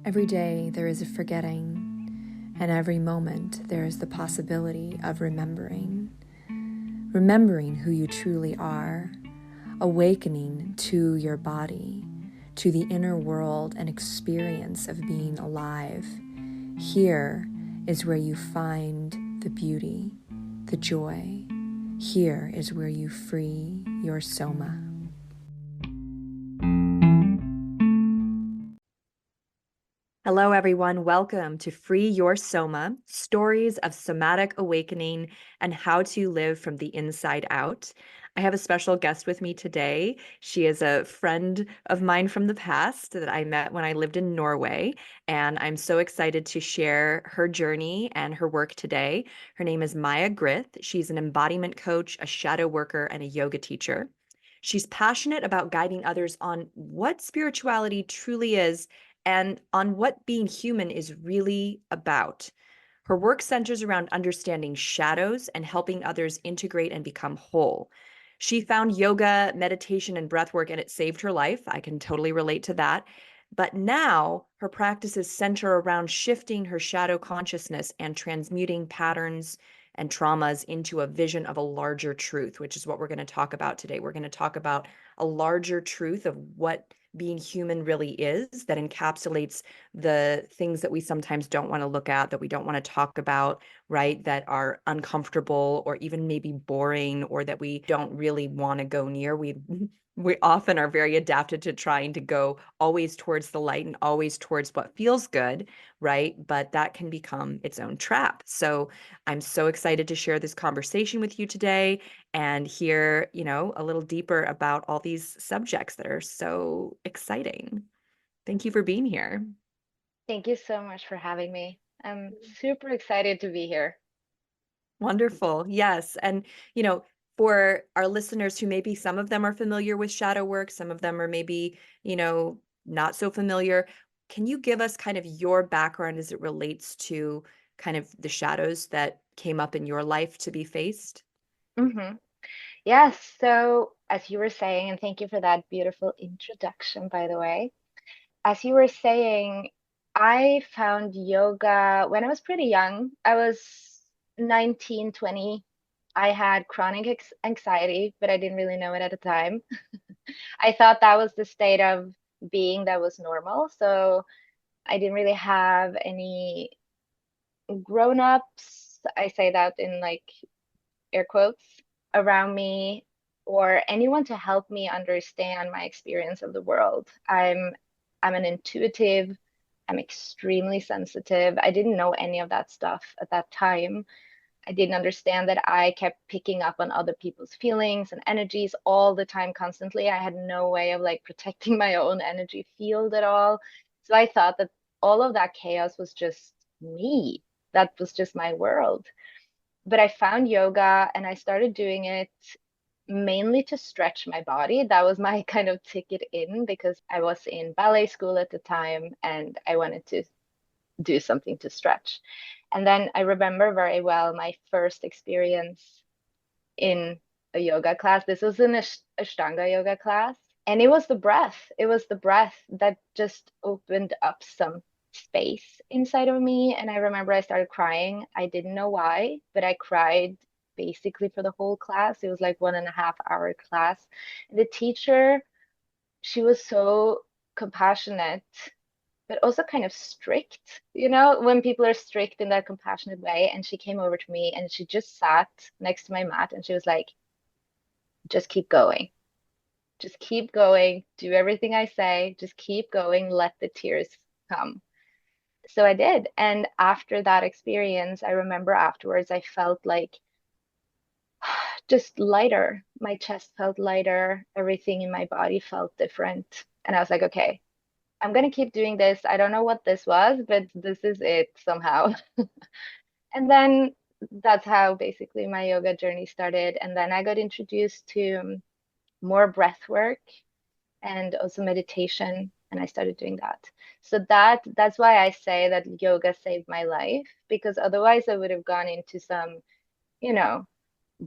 Every day there is a forgetting, and every moment there is the possibility of remembering. Remembering who you truly are, awakening to your body, to the inner world and experience of being alive. Here is where you find the beauty, the joy. Here is where you free your soma. Hello, everyone. Welcome to Free Your Soma, Stories of Somatic Awakening and How to Live from the Inside Out. I have a special guest with me today. She is a friend of mine from the past that I met when I lived in Norway, and I'm so excited to share her journey and her work today. Her name is Maya Grythe. She's an embodiment coach, a shadow worker, and a yoga teacher. She's passionate about guiding others on what spirituality truly is and on what being human is really about. Her work centers around understanding shadows and helping others integrate and become whole. She found yoga, meditation, and breathwork, and it saved her life. I can totally relate to that. But now her practices center around shifting her shadow consciousness and transmuting patterns and traumas into a vision of a larger truth, which is what we're going to talk about today. We're going to talk about a larger truth of what being human really is, that encapsulates the things that we sometimes don't want to look at, that we don't want to talk about, right? That are uncomfortable or even maybe boring or that we don't really want to go near. We often are very adapted to trying to go always towards the light and always towards what feels good, right? But that can become its own trap. So I'm so excited to share this conversation with you today and hear, a little deeper about all these subjects that are so exciting. Thank you for being here. Thank you so much for having me. I'm super excited to be here. Wonderful. Yes. And, for our listeners who maybe some of them are familiar with shadow work, some of them are maybe, not so familiar, can you give us kind of your background as it relates to kind of the shadows that came up in your life to be faced? hmm Yes, so as you were saying, and thank you for that beautiful introduction, by the way. As you were saying, I found yoga when I was pretty young. I was 19, 20. I had chronic anxiety, but I didn't really know it at the time. I thought that was the state of being that was normal. So I didn't really have any grown-ups, I say that in like air quotes, around me or anyone to help me understand my experience of the world. I'm an intuitive, I'm extremely sensitive. I didn't know any of that stuff at that time. I didn't understand that I kept picking up on other people's feelings and energies all the time, constantly. I had no way of like protecting my own energy field at all. So I thought that all of that chaos was just me. That was just my world. But I found yoga and I started doing it mainly to stretch my body. That was my kind of ticket in because I was in ballet school at the time and I wanted to do something to stretch. And then I remember very well my first experience in a yoga class. This was an Ashtanga yoga class. And it was the breath. It was the breath that just opened up some space inside of me. And I remember I started crying. I didn't know why, but I cried basically for the whole class. It was like 1.5 hour class. And the teacher, she was so compassionate, but also kind of strict, when people are strict in that compassionate way. And she came over to me and she just sat next to my mat and she was like, just keep going. Just keep going. Do everything I say. Just keep going. Let the tears come. So I did. And after that experience, I remember afterwards, I felt like just lighter. My chest felt lighter. Everything in my body felt different. And I was like, okay, I'm going to keep doing this. I don't know what this was, but this is it somehow. And then that's how basically my yoga journey started. And then I got introduced to more breath work and also meditation, and I started doing that. So that's why I say that yoga saved my life, because otherwise I would have gone into some, you know,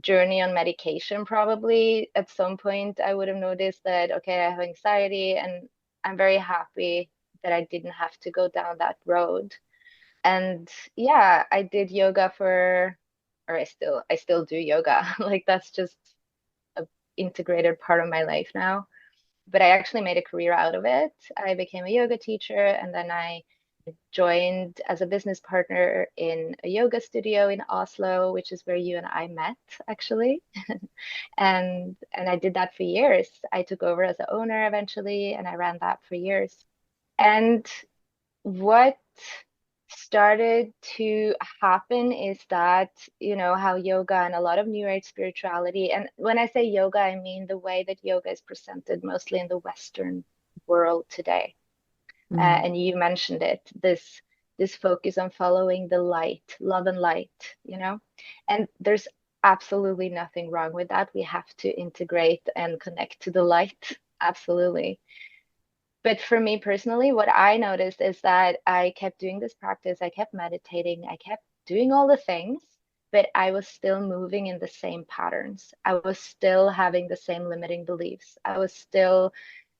journey on medication probably. At some point I would have noticed that okay, I have anxiety and I'm very happy that I didn't have to go down that road. And yeah, I did yoga or I still do yoga. Like that's just a integrated part of my life now. But I actually made a career out of it. I became a yoga teacher, and then I joined as a business partner in a yoga studio in Oslo, which is where you and I met actually. And I did that for years. I took over as the owner eventually, and I ran that for years. And what started to happen is that, how yoga and a lot of New Age spirituality, and when I say yoga, I mean the way that yoga is presented mostly in the Western world today. Mm. And you mentioned it, this focus on following the light, love and light, and there's absolutely nothing wrong with that. We have to integrate and connect to the light, absolutely. But for me personally, what I noticed is that I kept doing this practice, I kept meditating, I kept doing all the things, but I was still moving in the same patterns. I was still having the same limiting beliefs. I was still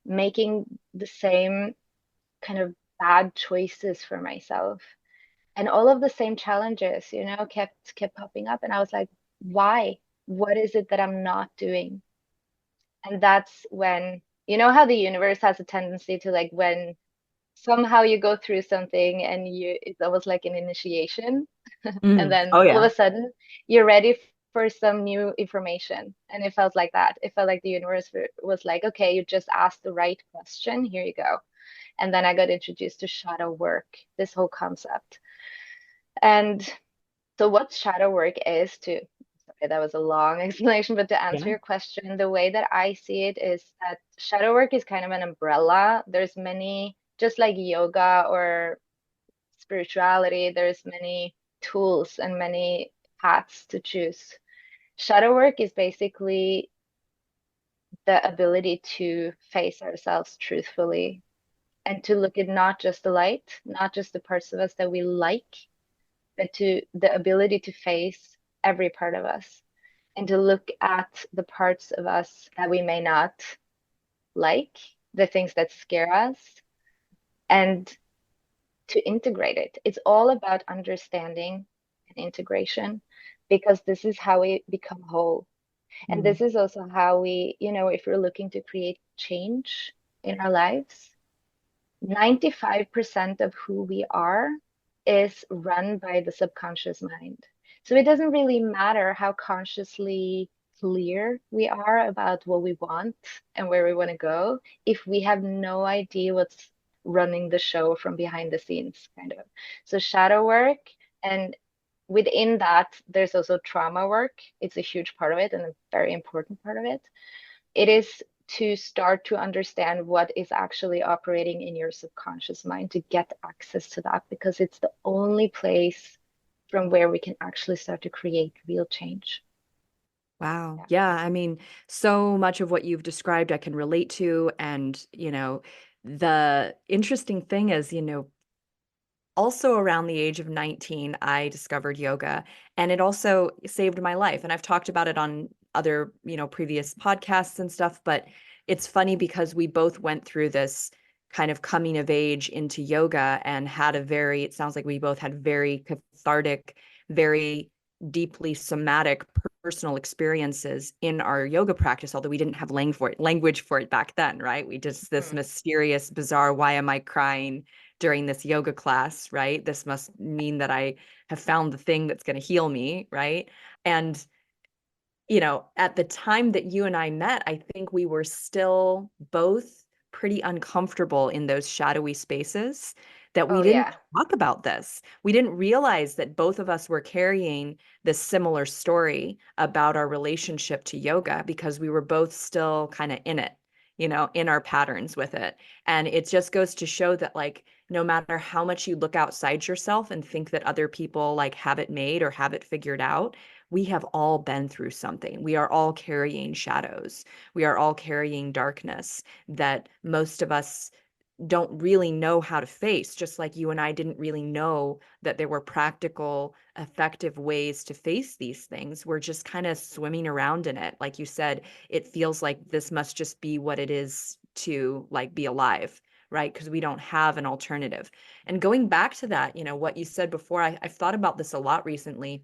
making the same kind of bad choices for myself. And all of the same challenges, kept popping up. And I was like, why? What is it that I'm not doing? And that's when, how the universe has a tendency to, like, when somehow you go through something and it's almost like an initiation. And Mm. then Oh all of yeah. a sudden you're ready for some new information. And it felt like that. It felt like the universe was like, okay, you just asked the right question. Here you go. And then I got introduced to shadow work, this whole concept. And so what shadow work is, sorry, that was a long explanation, but to answer Yeah. your question, the way that I see it is that shadow work is kind of an umbrella. There's many, just like yoga or spirituality, there's many tools and many paths to choose. Shadow work is basically the ability to face ourselves truthfully and to look at not just the light, not just the parts of us that we like, but to the ability to face every part of us and to look at the parts of us that we may not like, the things that scare us, and to integrate it. It's all about understanding and integration because this is how we become whole. And Mm. this is also how we, if we're looking to create change in our lives, 95% of who we are is run by the subconscious mind. So it doesn't really matter how consciously clear we are about what we want and where we want to go if we have no idea what's running the show from behind the scenes, kind of. So shadow work, and within that, there's also trauma work. It's a huge part of it and a very important part of it. It is to start to understand what is actually operating in your subconscious mind to get access to that because it's the only place from where we can actually start to create real change. Wow. Yeah. Yeah. I mean, so much of what you've described I can relate to. And, the interesting thing is, also around the age of 19, I discovered yoga and it also saved my life. And I've talked about it on other, previous podcasts and stuff, but it's funny because we both went through this kind of coming of age into yoga and had it sounds like we both had very cathartic, very deeply somatic personal experiences in our yoga practice, although we didn't have language for it back then, right? We just this Mm. mysterious, bizarre, why am I crying during this yoga class, right? This must mean that I have found the thing that's going to heal me, right? And, at the time that you and I met, I think we were still both pretty uncomfortable in those shadowy spaces that we Oh, didn't yeah. talk about this. We didn't realize that both of us were carrying this similar story about our relationship to yoga because we were both still kind of in it, in our patterns with it. And it just goes to show that, like, no matter how much you look outside yourself and think that other people like have it made or have it figured out, we have all been through something. We are all carrying shadows. We are all carrying darkness that most of us don't really know how to face, just like you and I didn't really know that there were practical, effective ways to face these things. We're just kind of swimming around in it. Like you said, it feels like this must just be what it is to like be alive, right? Because we don't have an alternative. And going back to that, what you said before, I've thought about this a lot recently.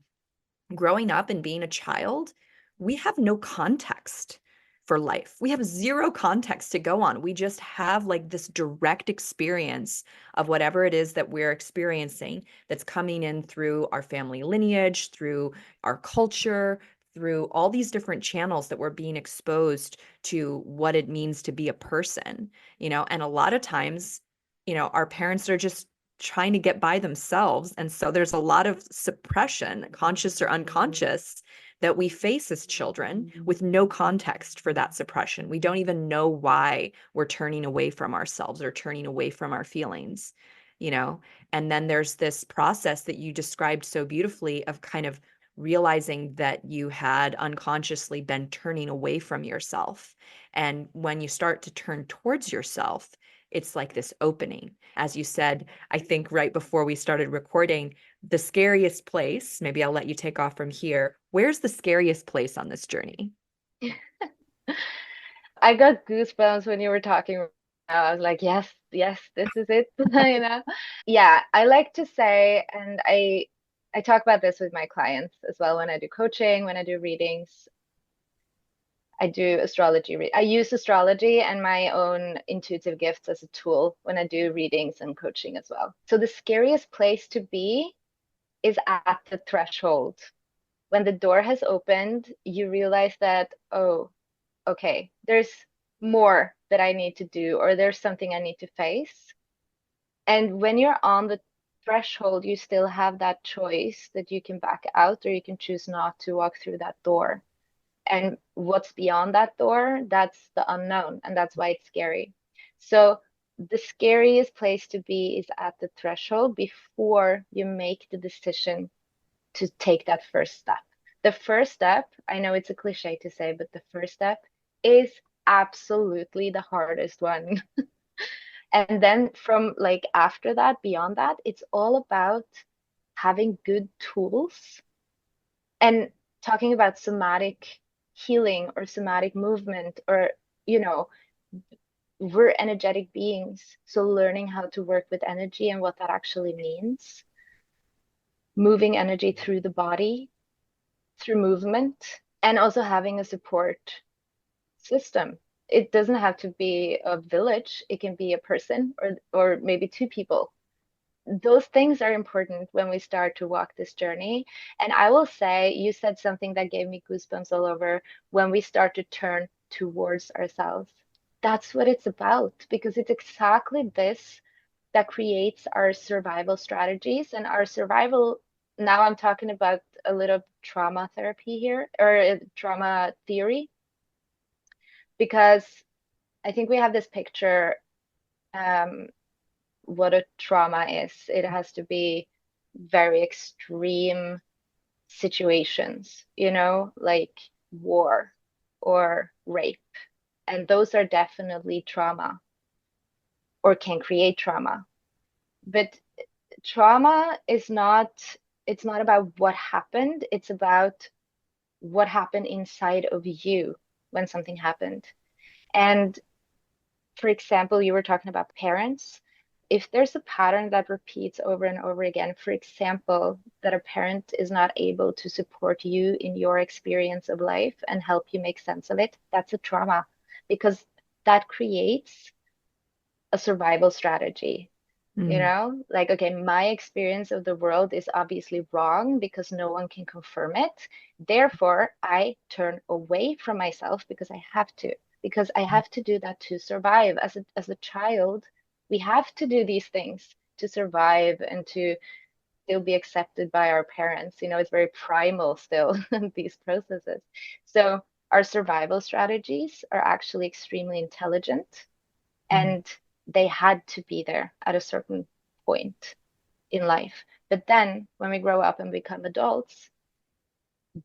Growing up and being a child, we have no context for life. We have zero context to go on. We just have like this direct experience of whatever it is that we're experiencing that's coming in through our family lineage, through our culture, through all these different channels that we're being exposed to what it means to be a person, and a lot of times, our parents are just trying to get by themselves. And so there's a lot of suppression, conscious or unconscious, that we face as children with no context for that suppression. We don't even know why we're turning away from ourselves or turning away from our feelings, you know? And then there's this process that you described so beautifully of kind of realizing that you had unconsciously been turning away from yourself. And when you start to turn towards yourself, it's like this opening. As you said, I think right before we started recording, the scariest place, maybe I'll let you take off from here. Where's the scariest place on this journey? I got goosebumps when you were talking. I was like, yes, yes, this is it, you know? Yeah, I like to say, and I talk about this with my clients as well when I do coaching, when I do readings. I do astrology. I use astrology and my own intuitive gifts as a tool when I do readings and coaching as well. So the scariest place to be is at the threshold. When the door has opened, you realize that, oh, okay, there's more that I need to do, or there's something I need to face. And when you're on the threshold, you still have that choice that you can back out or you can choose not to walk through that door. And what's beyond that door, that's the unknown, and that's why it's scary. So the scariest place to be is at the threshold before you make the decision to take that first step. The first step, I know it's a cliche to say, but the first step is absolutely the hardest one. And then from like after that, beyond that, it's all about having good tools and talking about somatic healing or somatic movement or, you know, we're energetic beings. So learning how to work with energy and what that actually means, moving energy through the body, through movement, and also having a support system. It doesn't have to be a village, it can be a person or maybe two people. Those things are important when we start to walk this journey. And I will say, you said something that gave me goosebumps all over when we start to turn towards ourselves. That's what it's about, because it's exactly this that creates our survival strategies and our survival. Now I'm talking about a little trauma therapy here, or trauma theory, because I think we have this picture um, what a trauma is. It has to be very extreme situations, like war or rape. And those are definitely trauma or can create trauma. But trauma is not, it's not about what happened, it's about what happened inside of you when something happened. And for example, you were talking about parents. If there's a pattern that repeats over and over again, for example, that a parent is not able to support you in your experience of life and help you make sense of it, that's a trauma because that creates a survival strategy. Mm. Like, okay, my experience of the world is obviously wrong because no one can confirm it. Therefore, I turn away from myself because I have to do that to survive. As a child, we have to do these things to survive and to still be accepted by our parents. It's very primal still, these processes. So our survival strategies are actually extremely intelligent Mm. and they had to be there at a certain point in life. But then when we grow up and become adults,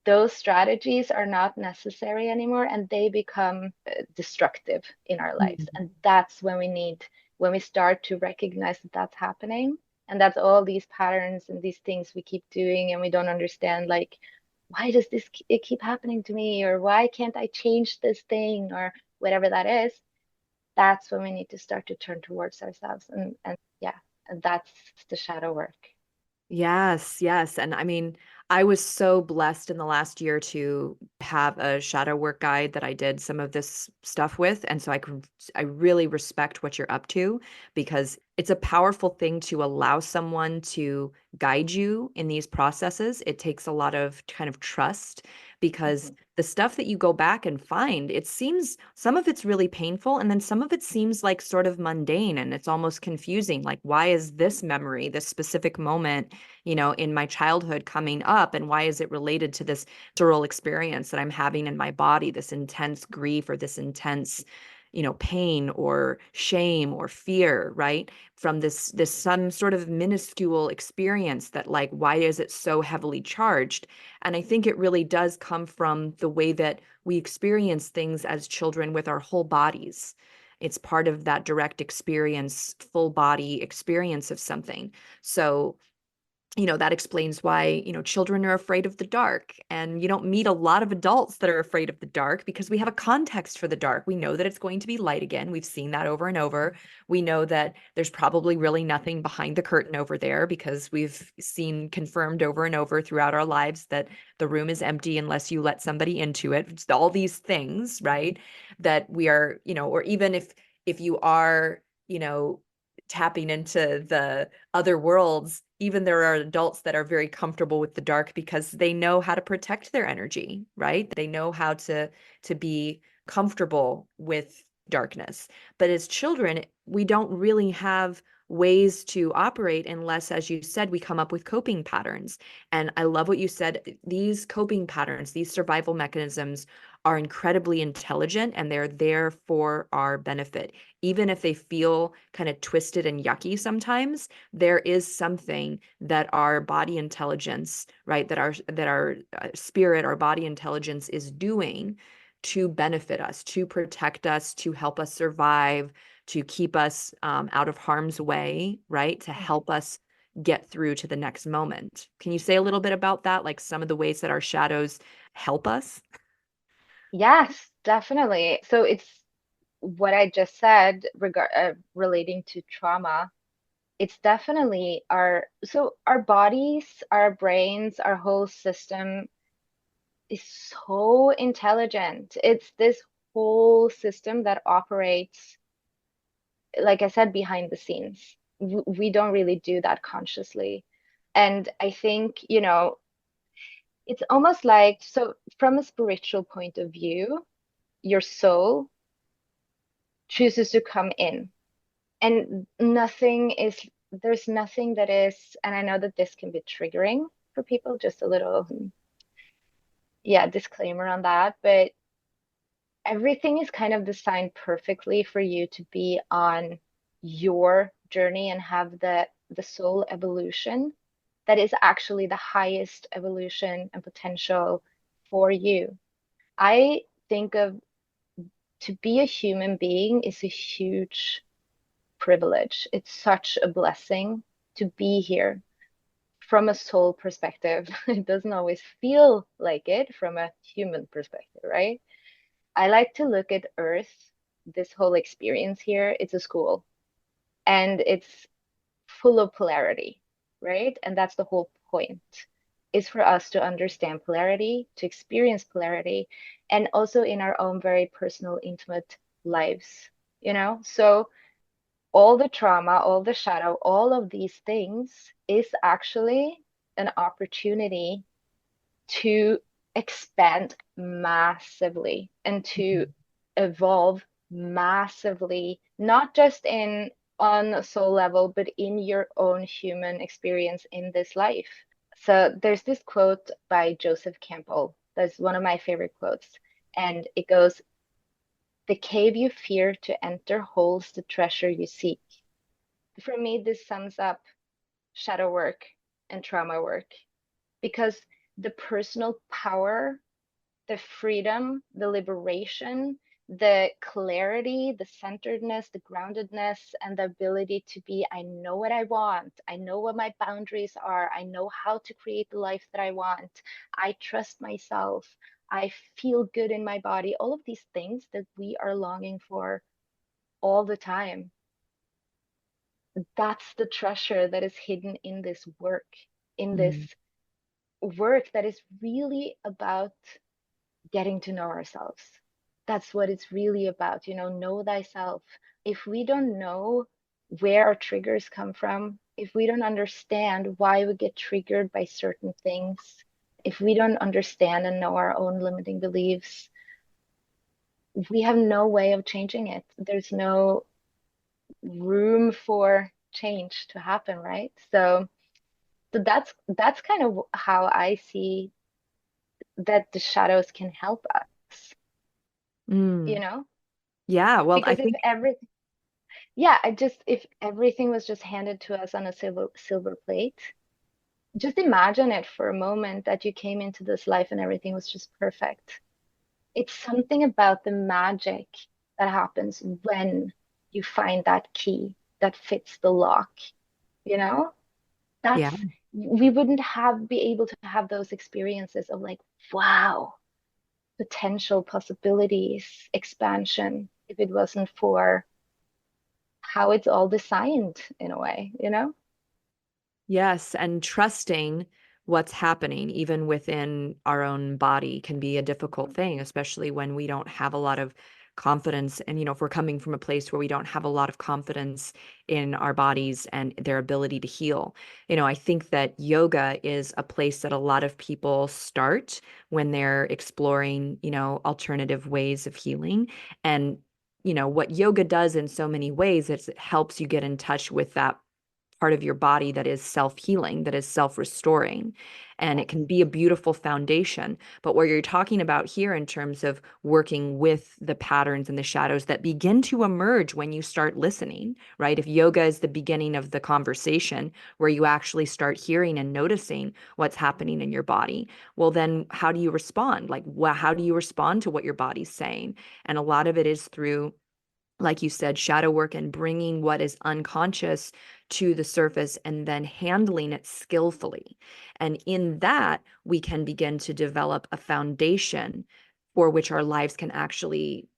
those strategies are not necessary anymore and they become destructive in our lives. Mm. And that's when we start to recognize that that's happening. And that's all these patterns and these things we keep doing and we don't understand, like, why does it keep happening to me? Or why can't I change this thing? Or whatever that is. that's when we need to start to turn towards ourselves. And yeah, and that's the shadow work. Yes, yes. And I mean, I was so blessed in the last year to have a shadow work guide that I did some of this stuff with. And so I really respect what you're up to because it's a powerful thing to allow someone to guide you in these processes. It takes a lot of kind of trust because Mhm. the stuff that you go back and find, it seems some of it's really painful and then some of it seems like sort of mundane and it's almost confusing. Like, why is this memory, this specific moment, in my childhood coming up? And why is it related to this visceral experience that I'm having in my body, this intense grief or this intense, pain or shame or fear, right? From this some sort of minuscule experience that like, why is it so heavily charged? And I think it really does come from the way that we experience things as children with our whole bodies. It's part of that direct experience, full body experience of something. So that explains why, children are afraid of the dark. And you don't meet a lot of adults that are afraid of the dark because we have a context for the dark. We know that it's going to be light again. We've seen that over and over. We know that there's probably really nothing behind the curtain over there because we've seen confirmed over and over throughout our lives that the room is empty unless you let somebody into it. It's all these things, right? That we are, or even if you are, tapping into the other worlds, even there are adults that are very comfortable with the dark because they know how to protect their energy, right? They know how to be comfortable with darkness. But as children, we don't really have ways to operate unless, as you said, we come up with coping patterns. And I love what you said. These coping patterns, these survival mechanisms are incredibly intelligent and they're there for our benefit. Even if they feel kind of twisted and yucky sometimes, there is something that our body intelligence, right, that our spirit, our body intelligence is doing to benefit us, to protect us, to help us survive, to keep us out of harm's way, right, to Mhm. help us get through to the next moment. Can you say a little bit about that, like some of the ways that our shadows help us? Yes, definitely. So it's what I just said relating to trauma. It's definitely our bodies, our brains, our whole system is so intelligent. It's this whole system that operates, like I said, behind the scenes. We don't really do that consciously. And I think, it's almost like, so from a spiritual point of view, your soul chooses to come in, and there's nothing that is, and I know that this can be triggering for people, just a little, yeah, disclaimer on that, but everything is kind of designed perfectly for you to be on your journey and have the soul evolution that is actually the highest evolution and potential for you. I think of to be a human being is a huge privilege. It's such a blessing to be here from a soul perspective. It doesn't always feel like it from a human perspective, right? I like to look at Earth, this whole experience here, it's a school and it's full of polarity, right? And that's the whole point, is for us to understand polarity, to experience polarity, and also in our own very personal, intimate lives, So all the trauma, all the shadow, all of these things is actually an opportunity to expand massively and to evolve massively, not just in on a soul level, but in your own human experience in this life. So there's this quote by Joseph Campbell. That's one of my favorite quotes. And it goes, "The cave you fear to enter holds the treasure you seek." For me, this sums up shadow work and trauma work because the personal power, the freedom, the liberation, the clarity, the centeredness, the groundedness, and the ability to be, I know what I want. I know what my boundaries are. I know how to create the life that I want. I trust myself. I feel good in my body. All of these things that we are longing for all the time. That's the treasure that is hidden in this Mm. work that is really about getting to know ourselves. That's what it's really about, know thyself. If we don't know where our triggers come from, if we don't understand why we get triggered by certain things, if we don't understand and know our own limiting beliefs, we have no way of changing it. There's no room for change to happen, right? So that's kind of how I see that the shadows can help us, you Mm. know? Yeah, well, I Because think, if everything was just handed to us on a silver plate, just imagine it for a moment that you came into this life and everything was just perfect. It's something about the magic that happens when you find that key that fits the lock, you know? yeah. That's we wouldn't have be able to have those experiences of like, wow, potential possibilities, expansion, if it wasn't for how it's all designed in a way, you know? Yes, and trusting what's happening, even within our own body, can be a difficult thing, especially when we don't have a lot of confidence. And, if we're coming from a place where we don't have a lot of confidence in our bodies and their ability to heal. I think that yoga is a place that a lot of people start when they're exploring, alternative ways of healing. And, what yoga does in so many ways is it helps you get in touch with that part of your body that is self-healing, that is self-restoring. And it Yes. can be a beautiful foundation. But what you're talking about here in terms of working with the patterns and the shadows that begin to emerge when you start listening, right? If yoga is the beginning of the conversation where you actually start hearing and noticing what's happening in your body, well, then how do you respond? Like, how do you respond to what your body's saying? And a lot of it is through, like you said, shadow work and bringing what is unconscious to the surface and then handling it skillfully. And in that, we can begin to develop a foundation for which our lives can actually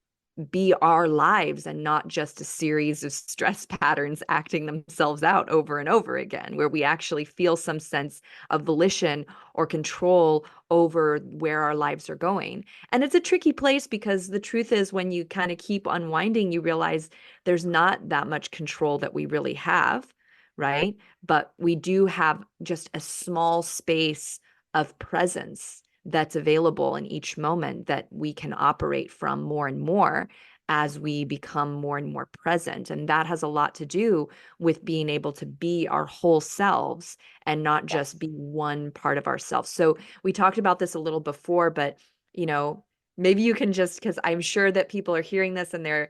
be our lives and not just a series of stress patterns acting themselves out over and over again, where we actually feel some sense of volition or control over where our lives are going. And it's a tricky place because the truth is, when you kind of keep unwinding, you realize there's not that much control that we really have, right? But we do have just a small space of presence that's available in each moment that we can operate from more and more as we become more and more present. And that has a lot to do with being able to be our whole selves and not just Yes. be one part of ourselves. So we talked about this a little before, but you know, maybe you can just, because I'm sure that people are hearing this and they're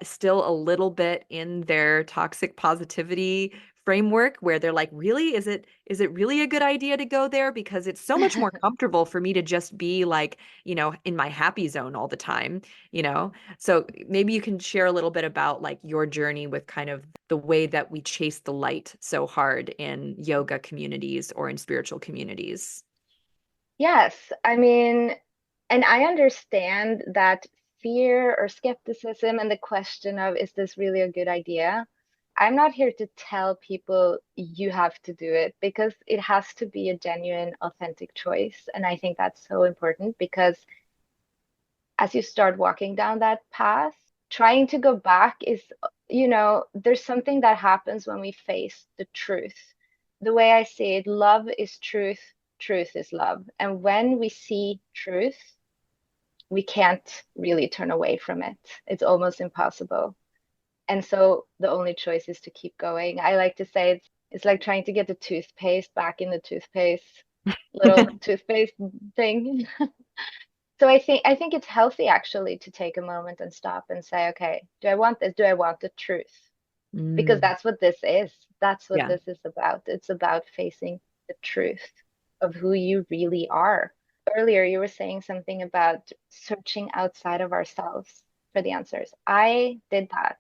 still a little bit in their toxic positivity framework where they're like, really, is it really a good idea to go there? Because it's so much more comfortable for me to just be like, in my happy zone all the time, you know? So maybe you can share a little bit about like your journey with kind of the way that we chase the light so hard in yoga communities or in spiritual communities. Yes, I mean, and I understand that fear or skepticism and the question of, is this really a good idea? I'm not here to tell people you have to do it because it has to be a genuine, authentic choice. And I think that's so important because as you start walking down that path, trying to go back is, there's something that happens when we face the truth. The way I see it, love is truth, truth is love. And when we see truth, we can't really turn away from it. It's almost impossible. And so the only choice is to keep going. I like to say it's like trying to get the toothpaste back in the toothpaste, little toothpaste thing. So I think it's healthy actually to take a moment and stop and say, okay, do I want this? Do I want the truth? Because Mm, that's what this is. That's what yeah. this is about. It's about facing the truth of who you really are. Earlier, you were saying something about searching outside of ourselves for the answers. I did that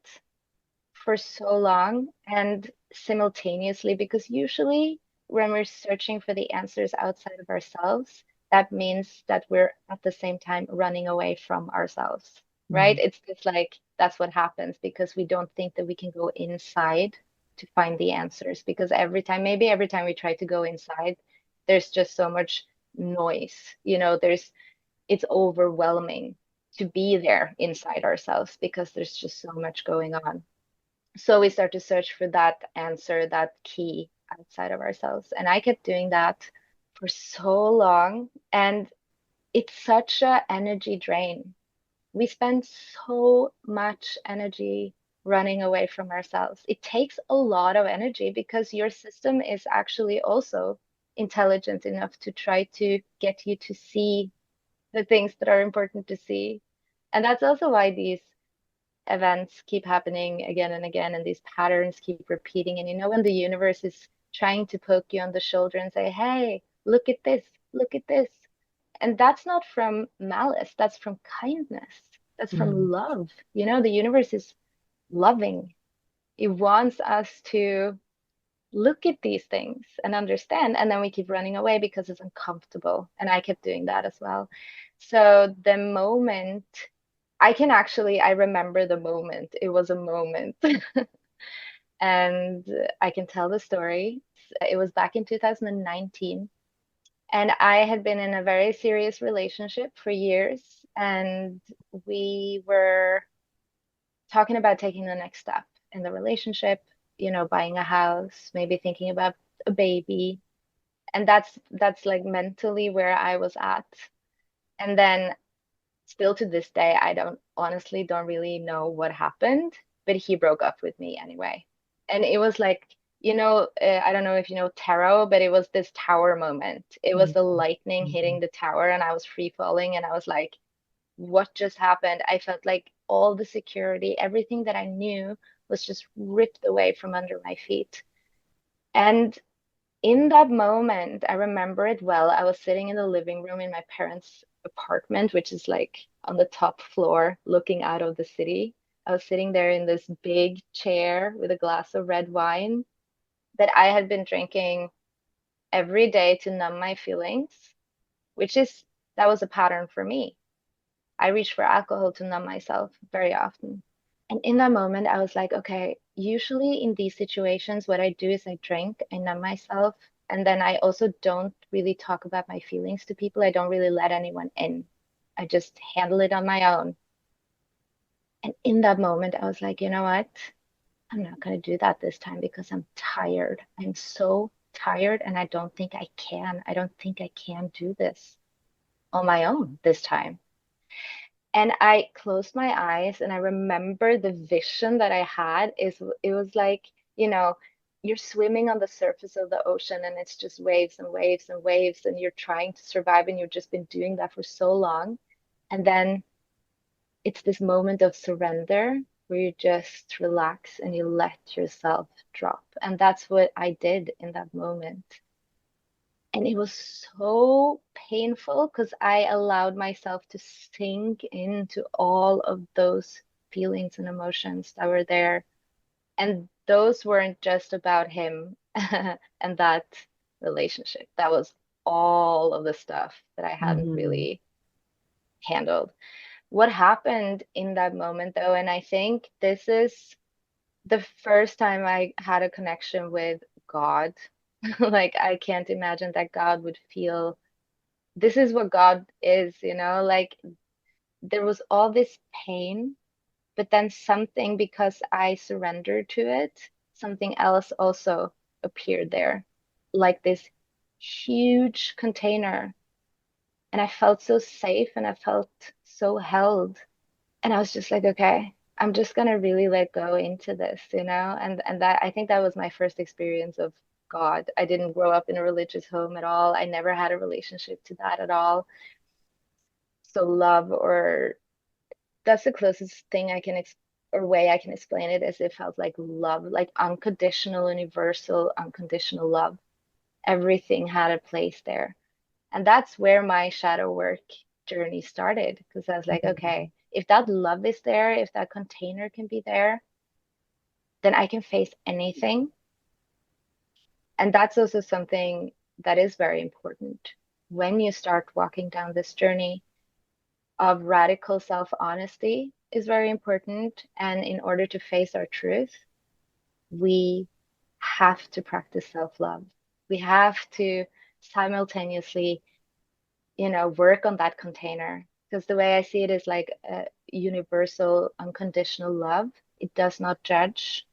for so long and simultaneously, because usually when we're searching for the answers outside of ourselves, that means that we're at the same time running away from ourselves, right? Mm, It's like that's what happens because we don't think that we can go inside to find the answers. Because maybe every time we try to go inside, there's just so much noise. It's overwhelming to be there inside ourselves because there's just so much going on. So we start to search for that answer, that key outside of ourselves. And I kept doing that for so long. And it's such a energy drain. We spend so much energy running away from ourselves. It takes a lot of energy because your system is actually also intelligent enough to try to get you to see the things that are important to see. And that's also why these events keep happening again and again, and these patterns keep repeating. And when the universe is trying to poke you on the shoulder and say, hey, look at this. And that's not from malice, that's from kindness, that's from Mm. love. The universe is loving. It wants us to look at these things and understand. And then we keep running away because it's uncomfortable. And I kept doing that as well. So the moment I remember the moment. It was a moment. And I can tell the story. It was back in 2019. And I had been in a very serious relationship for years. And we were talking about taking the next step in the relationship, buying a house, maybe thinking about a baby. And that's like mentally where I was at. And then still to this day, I don't really know what happened, but he broke up with me anyway. And it was like, I don't know if you know tarot, but it was this tower moment. It was Mm. the lightning hitting Mhm. the tower, and I was free falling, and I was like, what just happened? I felt like all the security, everything that I knew was just ripped away from under my feet. And in that moment, I remember it well. I was sitting in the living room in my parents' apartment, which is like on the top floor looking out of the city. I was sitting there in this big chair with a glass of red wine that I had been drinking every day to numb my feelings, which is that was a pattern for me. I reached for alcohol to numb myself very often. And in that moment, I was like, okay, usually in these situations, what I do is I drink, I numb myself, and then I also don't really talk about my feelings to people. I don't really let anyone in. I just handle it on my own. And in that moment, I was like, you know what? I'm not going to do that this time because I'm tired. I'm so tired, and I don't think I can. I don't think I can do this on my own this time. And I closed my eyes and I remember the vision that I had is it was like, you're swimming on the surface of the ocean and it's just waves and waves and waves and you're trying to survive and you've just been doing that for so long. And then it's this moment of surrender where you just relax and you let yourself drop. And that's what I did in that moment. And it was so painful because I allowed myself to sink into all of those feelings and emotions that were there. And those weren't just about him and that relationship. That was all of the stuff that I hadn't Mhm. really handled. What happened in that moment, though, and I think this is the first time I had a connection with God. Like, I can't imagine that God would feel this is what God is, like there was all this pain, but then something, because I surrendered to it, something else also appeared there, like this huge container. And I felt so safe and I felt so held. And I was just like, okay, I'm just gonna really let go into this, and that I think that was my first experience of God. I didn't grow up in a religious home at all. I never had a relationship to that at all. So love, or that's the closest thing I can ex or way I can explain it, is it felt like love, like unconditional, universal, unconditional love. Everything had a place there. And that's where my shadow work journey started, because I was like, Mhm. okay, if that love is there, if that container can be there, then I can face anything. And that's also something that is very important when you start walking down this journey of radical self-honesty. is very important. And in order to face our truth, we have to practice self-love. We have to simultaneously, work on that container. Because the way I see it is like a universal, unconditional love. It does not judge.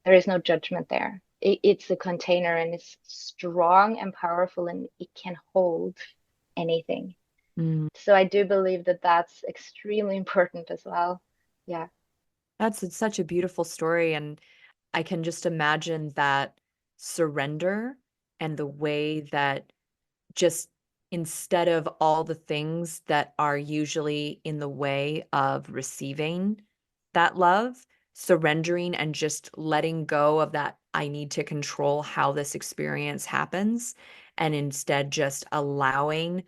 There is no judgment there. It's a container and it's strong and powerful and it can hold anything. Mm. So I do believe that that's extremely important as well. Yeah, That's such a beautiful story. And I can just imagine that surrender and the way that just instead of all the things that are usually in the way of receiving that love, surrendering and just letting go of that, I need to control how this experience happens, and instead just allowing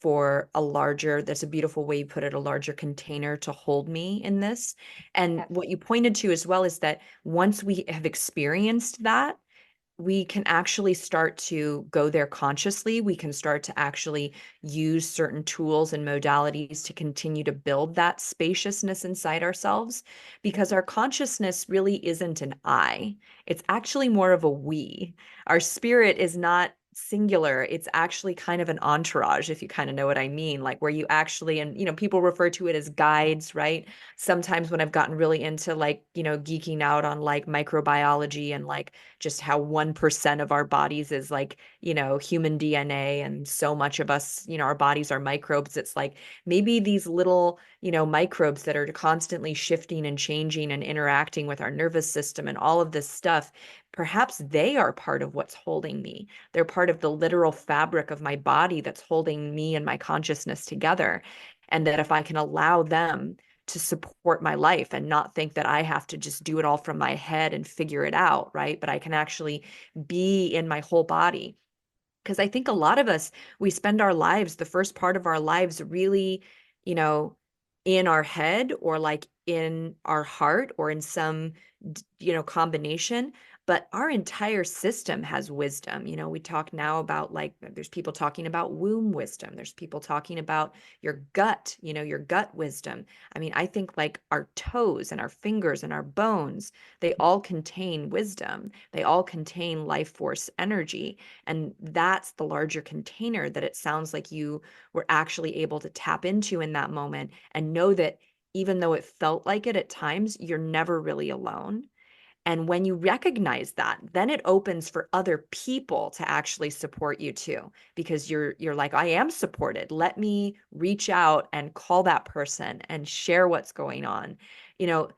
for a larger, that's a beautiful way you put it, a larger container to hold me in this. And yes, what you pointed to as well is that once we have experienced that, we can actually start to go there consciously. We can start to actually use certain tools and modalities to continue to build that spaciousness inside ourselves, because our consciousness really isn't an I. It's actually more of a we. Our spirit is not singular. It's actually kind of an entourage, if you kind of know what I mean, like where you actually, and people refer to it as guides, right? Sometimes when I've gotten really into like, geeking out on like microbiology and like just how 1% of our bodies is like, human DNA, and so much of us, our bodies are microbes. It's like maybe these little, microbes that are constantly shifting and changing and interacting with our nervous system and all of this stuff, perhaps they are part of what's holding me. They're part of the literal fabric of my body that's holding me and my consciousness together. And that if I can allow them to support my life and not think that I have to just do it all from my head and figure it out, right? But I can actually be in my whole body. Because I think a lot of us, we spend our lives, the first part of our lives, really, you know, in our head or like in our heart or in some, combination. But our entire system has wisdom. We talk now about like, there's people talking about womb wisdom. There's people talking about your gut, your gut wisdom. I mean, I think like our toes and our fingers and our bones, they all contain wisdom. They all contain life force energy. And that's the larger container that it sounds like you were actually able to tap into in that moment, and know that even though it felt like it at times, you're never really alone. And when you recognize that, then it opens for other people to actually support you too, because you're like, I am supported. Let me reach out and call that person and share what's going on. You know,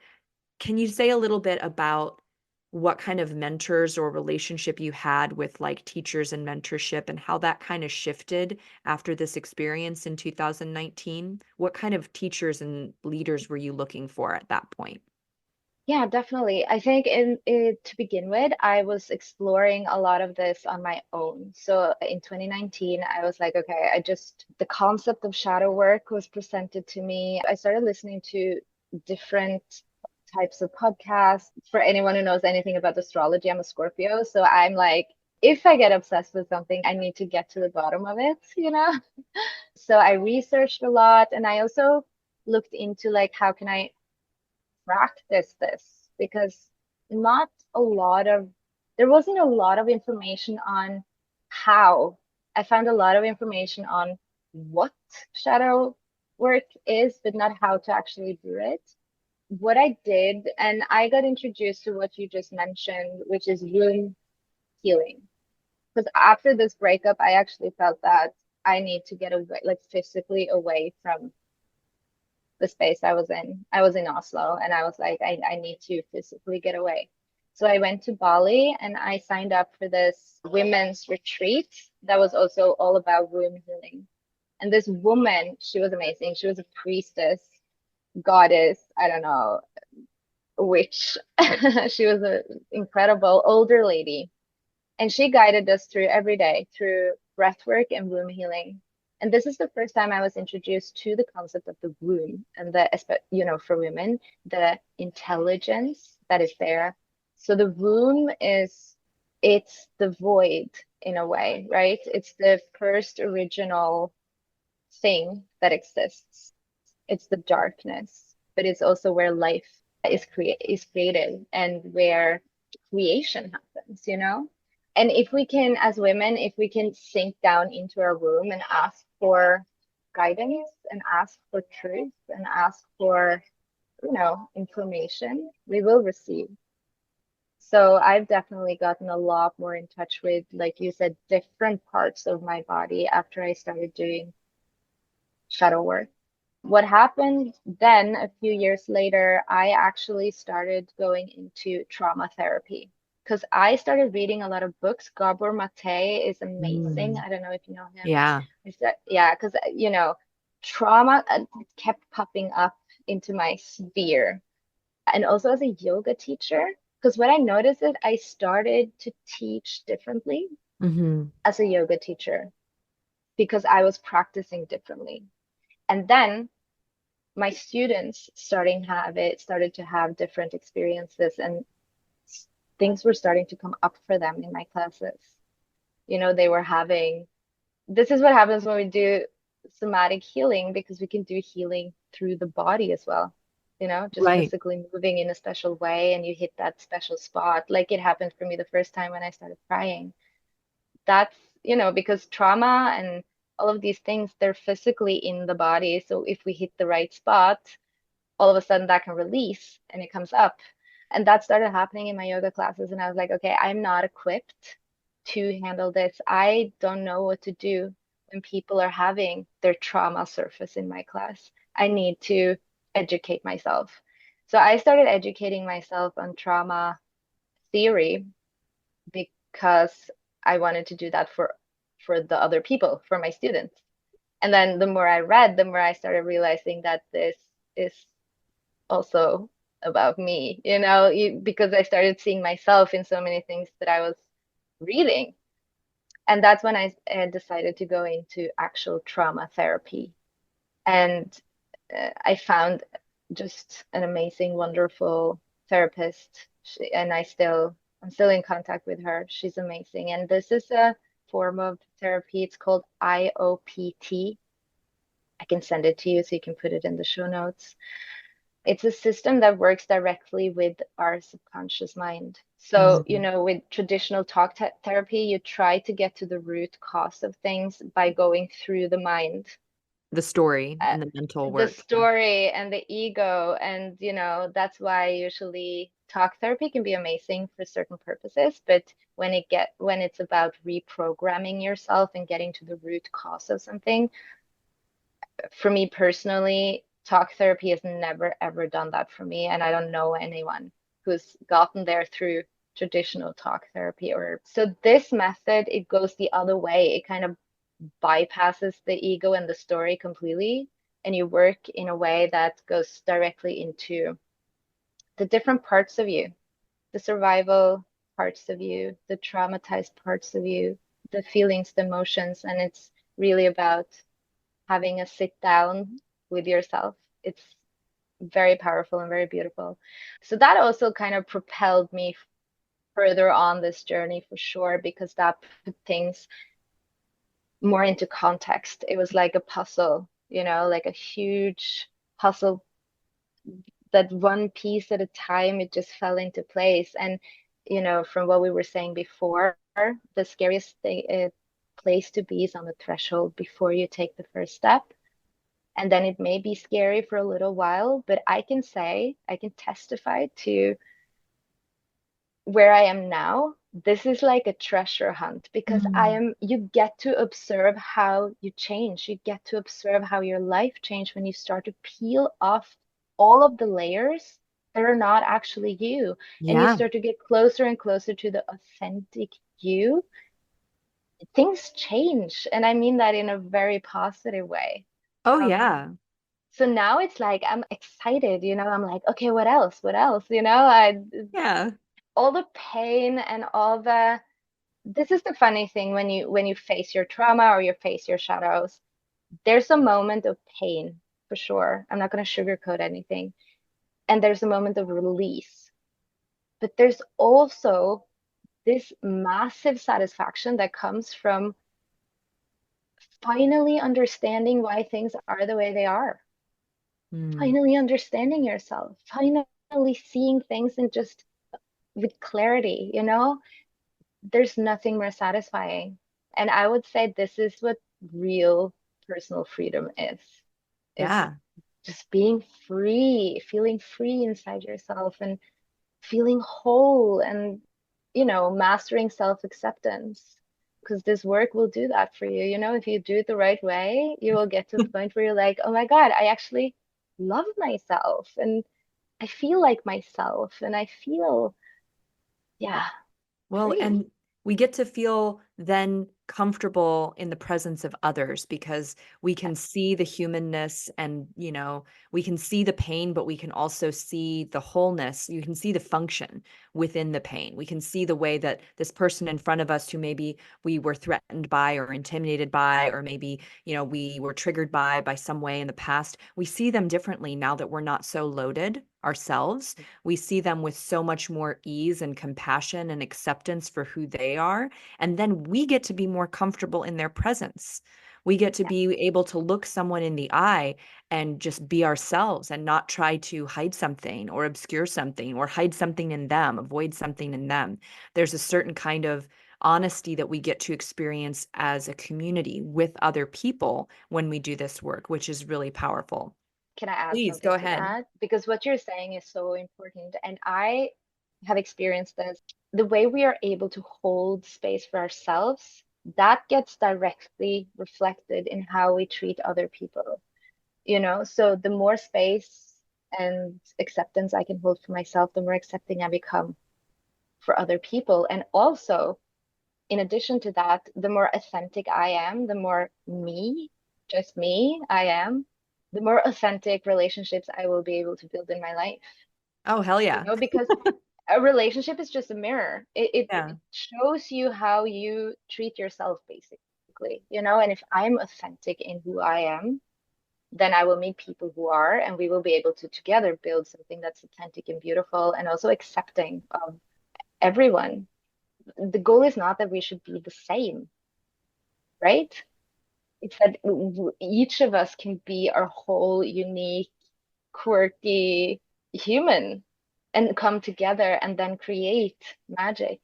can you say a little bit about what kind of mentors or relationship you had with like teachers and mentorship, and how that kind of shifted after this experience in 2019? What kind of teachers and leaders were you looking for at that point? yeah, definitely. I think in it to begin with, I was exploring a lot of this on my own. So in 2019, I was like, okay, the concept of shadow work was presented to me. I started listening to different types of podcasts. For anyone who knows anything about astrology, I'm a Scorpio. So I'm like, if I get obsessed with something, I need to get to the bottom of it? So I researched a lot and I also looked into like how can I practice this, because not a lot of there wasn't a lot of information on how. I found a lot of information on what shadow work is, but not how to actually do it. What I did, and I got introduced to what you just mentioned, which is womb healing. Because after this breakup, I actually felt that I need to get away, like physically away from the space I was in. I was in Oslo and I was like, I need to physically get away. So I went to Bali and I signed up for this women's retreat that was also all about womb healing. And this woman, she was amazing. She was a priestess, goddess, I don't know, witch. She was an incredible older lady. And she guided us through every day through breathwork and womb healing. And this is the first time I was introduced to the concept of the womb and for women, the intelligence that is there. So the womb it's the void in a way, right? It's the first original thing that exists. It's the darkness. but it's also where life is created and where creation happens, you know? And if we can, as women, if we can sink down into our womb and ask for guidance and ask for truth and ask for, information, we will receive. So I've definitely gotten a lot more in touch with, like you said, different parts of my body after I started doing shadow work. What happened then, a few years later, I actually started going into trauma therapy because I started reading a lot of books. Gabor Mate is amazing. Mm. I don't know if you know him. Yeah. Yeah, because, trauma kept popping up into my sphere. And also as a yoga teacher, because what I noticed is I started to teach differently Hmm. as a yoga teacher because I was practicing differently. And then my students started to have different experiences, and things were starting to come up for them in my classes. They were having, this is what happens when we do somatic healing, because we can do healing through the body as well, just Right. physically moving in a special way, and you hit that special spot. Like it happened for me the first time when I started crying. That's, because trauma and all of these things, they're physically in the body. So if we hit the right spot, all of a sudden that can release and it comes up. And that started happening in my yoga classes. And I was like, okay, I'm not equipped to handle this. I don't know what to do when people are having their trauma surface in my class. I need to educate myself. So I started educating myself on trauma theory because I wanted to do that for the other people, for my students. And then the more I read, the more I started realizing that this is also about me, because I started seeing myself in so many things that I was reading. And that's when I decided to go into actual trauma therapy. And I found just an amazing, wonderful therapist. I'm still in contact with her. She's amazing. And this is a form of therapy. It's called IOPT. I can send it to you so you can put it in the show notes. It's a system that works directly with our subconscious mind. So, Mhm. with traditional talk therapy, you try to get to the root cause of things by going through the mind, The story uh, and the mental the work. Yeah. story and the ego. And, that's why usually talk therapy can be amazing for certain purposes. But when it's about reprogramming yourself and getting to the root cause of something, for me personally, talk therapy has never ever done that for me, and I don't know anyone who's gotten there through traditional talk therapy. Or so this method, it goes the other way. It kind of bypasses the ego and the story completely, and you work in a way that goes directly into the different parts of you, the survival parts of you, the traumatized parts of you, the feelings, the emotions, and it's really about having a sit down with yourself. It's very powerful and very beautiful. So that also kind of propelled me further on this journey for sure, because that put things more into context. It was like a puzzle, like a huge puzzle that one piece at a time, it just fell into place. And, from what we were saying before, the scariest place to be is on the threshold before you take the first step. And then it may be scary for a little while, but I can testify to where I am now. This is like a treasure hunt, because Mm. you get to observe how you change. You get to observe how your life changed when you start to peel off all of the layers that are not actually you. And you Yeah. start to get closer and closer to the authentic you. Things change. And I mean that in a very positive way. Oh, Um, yeah. So now it's like I'm excited, I'm like, okay, what else? What else? I Yeah. all the pain and all the this is the funny thing when you face your trauma or you face your shadows. There's a moment of pain for sure. I'm not going to sugarcoat anything. And there's a moment of release. But there's also this massive satisfaction that comes from finally understanding why things are the way they are. Mm. finally understanding yourself, finally seeing things and just with clarity, you know? There's nothing more satisfying. And I would say this is what real personal freedom is Yeah. just being free, feeling free inside yourself and feeling whole and, mastering self-acceptance. Because this work will do that for you. If you do it the right way, you will get to a point where you're like, oh my God, I actually love myself and I feel like myself and I feel, yeah, Well, free. and we get to feel then comfortable in the presence of others because we can see the humanness and, we can see the pain, but we can also see the wholeness. You can see the function within the pain. We can see the way that this person in front of us who maybe we were threatened by or intimidated by, or maybe, we were triggered by some way in the past. We see them differently now that we're not so loaded ourselves. We see them with so much more ease and compassion and acceptance for who they are. And then we get to be more comfortable in their presence. We get to Yeah. be able to look someone in the eye and just be ourselves and not try to hide something or obscure something or hide something in them, avoid something in them. There's a certain kind of honesty that we get to experience as a community with other people when we do this work, which is really powerful. Can I add Please go something to ahead. that? Because what you're saying is so important. And I have experienced this. The way we are able to hold space for ourselves, that gets directly reflected in how we treat other people. So the more space and acceptance I can hold for myself, the more accepting I become for other people. And also, in addition to that, the more authentic I am, the more me, just me, I am, the more authentic relationships I will be able to build in my life. Oh, hell yeah. Because a relationship is just a mirror. Yeah. It shows you how you treat yourself, basically, and if I'm authentic in who I am, then I will meet people who are, and we will be able to together build something that's authentic and beautiful and also accepting of everyone. The goal is not that we should be the same, right? It's that each of us can be our whole unique, quirky human and come together and then create magic.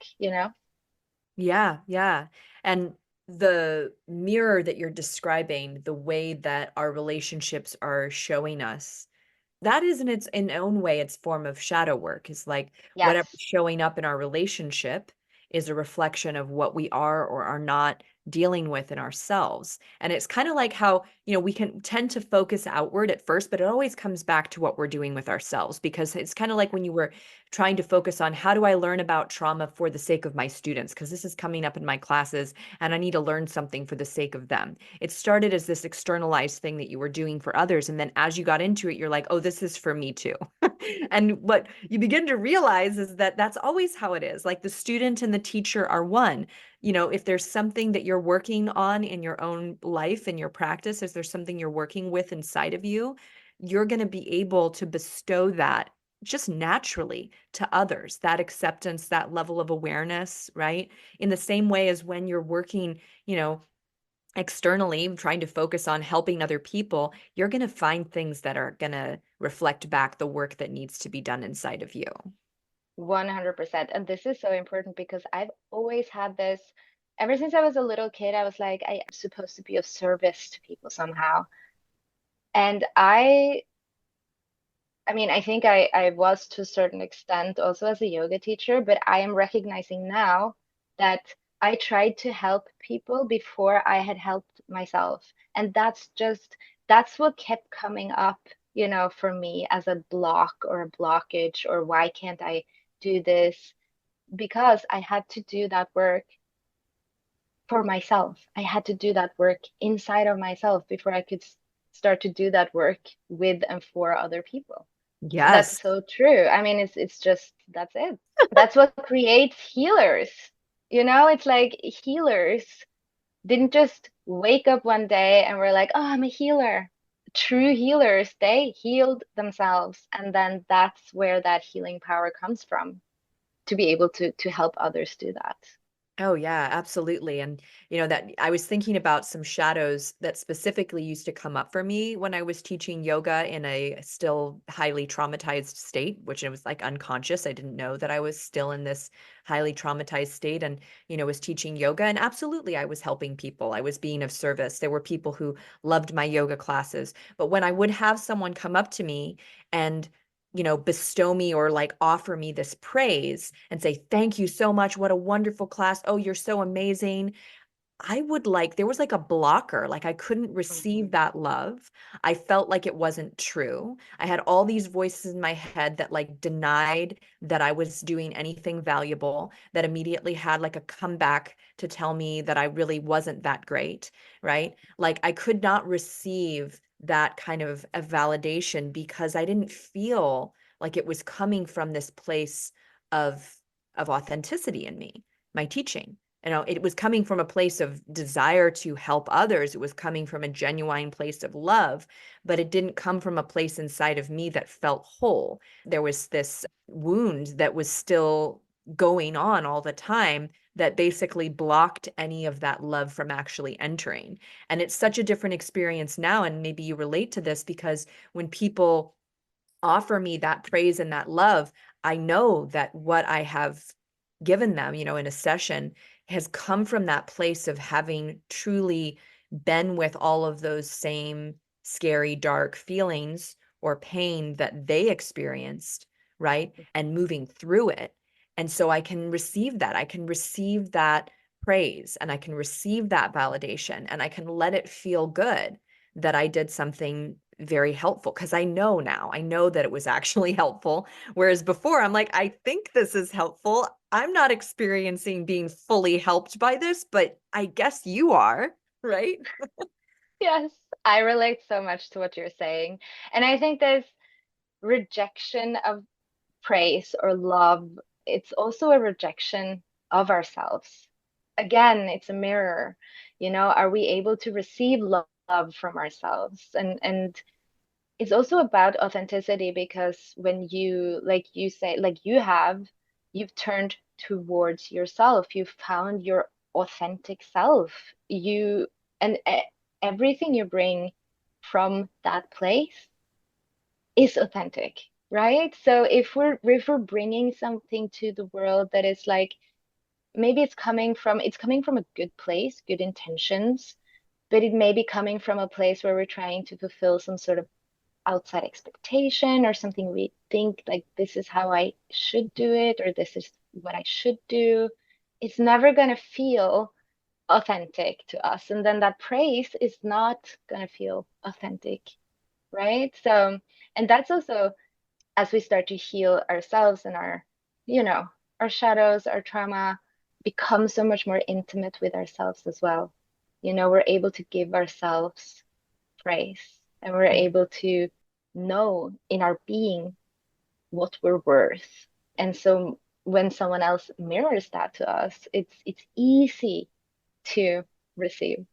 Yeah, yeah. And the mirror that you're describing, the way that our relationships are showing us, that is in its own way, its form of shadow work. Is like whatever's Yes. showing up in our relationship is a reflection of what we are or are not dealing with in ourselves. And it's kind of like how, we can tend to focus outward at first, but it always comes back to what we're doing with ourselves, because it's kind of like when you were trying to focus on how do I learn about trauma for the sake of my students, because this is coming up in my classes and I need to learn something for the sake of them. It started as this externalized thing that you were doing for others. And then as you got into it, you're like, oh, this is for me too. And what you begin to realize is that that's always how it is. Like the student and the teacher are one. If there's something that you're working on in your own life and your practice, is there something you're working with inside of you, you're going to be able to bestow that just naturally to others, that acceptance, that level of awareness, right? In the same way as when you're working, externally, trying to focus on helping other people, you're going to find things that are going to reflect back the work that needs to be done inside of you. 100%. And this is so important because I've always had this, ever since I was a little kid, I was like, I am supposed to be of service to people somehow. And I mean, I think I was to a certain extent also as a yoga teacher, but I am recognizing now that I tried to help people before I had helped myself. And that's what kept coming up, for me as a block or a blockage, or why can't I do this? Because I had to do that work for myself. I had to do that work inside of myself before I could start to do that work with and for other people. And that's Yes. so true. I mean, it's just that's it. That's what creates healers. It's like healers didn't just wake up one day and were like, "Oh, I'm a healer." True healers, they healed themselves, and then that's where that healing power comes from, to be able to help others do that. Oh yeah, absolutely. And that I was thinking about some shadows that specifically used to come up for me when I was teaching yoga in a still highly traumatized state, which it was like unconscious. I didn't know that I was still in this highly traumatized state and, was teaching yoga. And absolutely, I was helping people. I was being of service. There were people who loved my yoga classes. But when I would have someone come up to me and bestow me or like offer me this praise and say, thank you so much. What a wonderful class. Oh, you're so amazing. There was like a blocker, like I couldn't receive Mhm. that love. I felt like it wasn't true. I had all these voices in my head that like denied that I was doing anything valuable, that immediately had like a comeback to tell me that I really wasn't that great, right? Like I could not receive that kind of a validation because I didn't feel like it was coming from this place of authenticity in me, my teaching. It was coming from a place of desire to help others. It was coming from a genuine place of love, but it didn't come from a place inside of me that felt whole. There was this wound that was still going on all the time that basically blocked any of that love from actually entering. And it's such a different experience now. And maybe you relate to this because when people offer me that praise and that love, I know that what I have given them, in a session has come from that place of having truly been with all of those same scary, dark feelings or pain that they experienced, right? And moving through it. And so I can receive that. I can receive that praise and I can receive that validation and I can let it feel good that I did something very helpful because I know now, I know that it was actually helpful. Whereas before, I'm like, I think this is helpful. I'm not experiencing being fully helped by this, but I guess you are, right? Yes, I relate so much to what you're saying. And I think there's rejection of praise or love, it's also a rejection of ourselves. Again, it's a mirror. Are we able to receive love from ourselves? And it's also about authenticity because when you, like you say, like you've turned towards yourself, you've found your authentic self. And everything you bring from that place is authentic, right? So if we're bringing something to the world that is like maybe it's coming from a good place, good intentions, but it may be coming from a place where we're trying to fulfill some sort of outside expectation or something we think like this is how I should do it or this is what I should do. It's never going to feel authentic to us. And then that praise is not going to feel authentic, right? So, and that's also as we start to heal ourselves and you know, our shadows, our trauma, become so much more intimate with ourselves as well. We're able to give ourselves praise and we're able to know in our being what we're worth. And so when someone else mirrors that to us, it's easy to receive.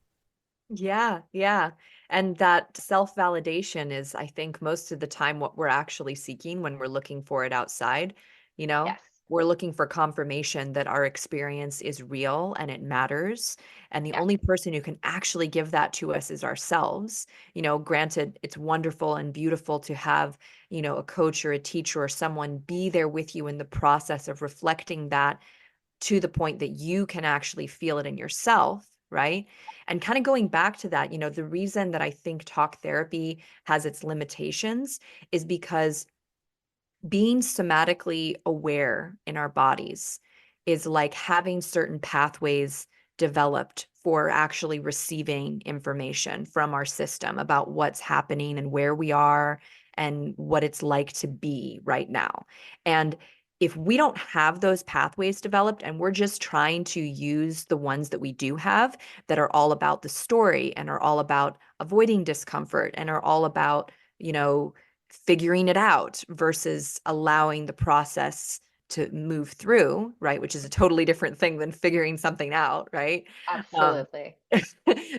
Yeah, yeah. And that self-validation is, I think, most of the time what we're actually seeking when we're looking for it outside. You know, Yes. we're looking for confirmation that our experience is real and it matters. And the Yeah. only person who can actually give that to us is ourselves. Granted, it's wonderful and beautiful to have, a coach or a teacher or someone be there with you in the process of reflecting that to the point that you can actually feel it in yourself, right? And kind of going back to that, the reason that I think talk therapy has its limitations is because being somatically aware in our bodies is like having certain pathways developed for actually receiving information from our system about what's happening and where we are and what it's like to be right now. And if we don't have those pathways developed and we're just trying to use the ones that we do have that are all about the story and are all about avoiding discomfort and are all about, figuring it out versus allowing the process to move through, right? Which is a totally different thing than figuring something out, right? Um, Absolutely.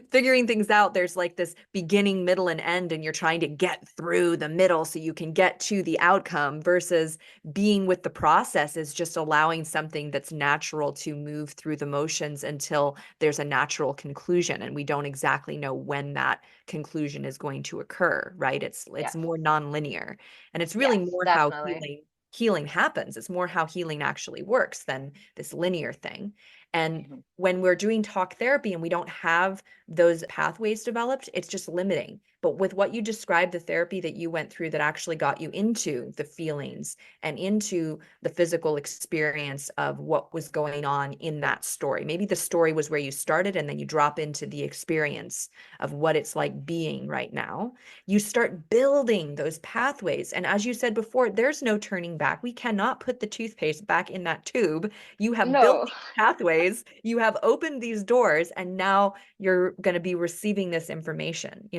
figuring things out, there's like this beginning, middle, and end, and you're trying to get through the middle so you can get to the outcome, versus being with the process is just allowing something that's natural to move through the motions until there's a natural conclusion. And we don't exactly know when that conclusion is going to occur, right? It's Yes. more nonlinear. And it's really Yes, more how definitely. healing happens. It's more how healing actually works than this linear thing. And Mhm. when we're doing talk therapy and we don't have those pathways developed, it's just limiting. But with what you described, the therapy that you went through that actually got you into the feelings and into the physical experience of what was going on in that story. Maybe the story was where you started, and then you drop into the experience of what it's like being right now. You start building those pathways. And as you said before, there's no turning back. We cannot put the toothpaste back in that tube. You have built No. these pathways, you have opened these doors, and now you're going to be receiving this information.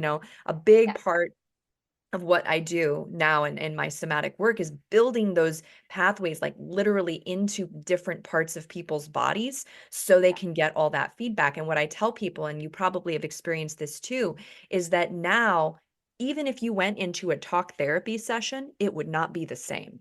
A big Yes. part of what I do now in my somatic work is building those pathways, like literally into different parts of people's bodies so they Yeah. can get all that feedback. And what I tell people, and you probably have experienced this too, is that now, even if you went into a talk therapy session, it would not be the same,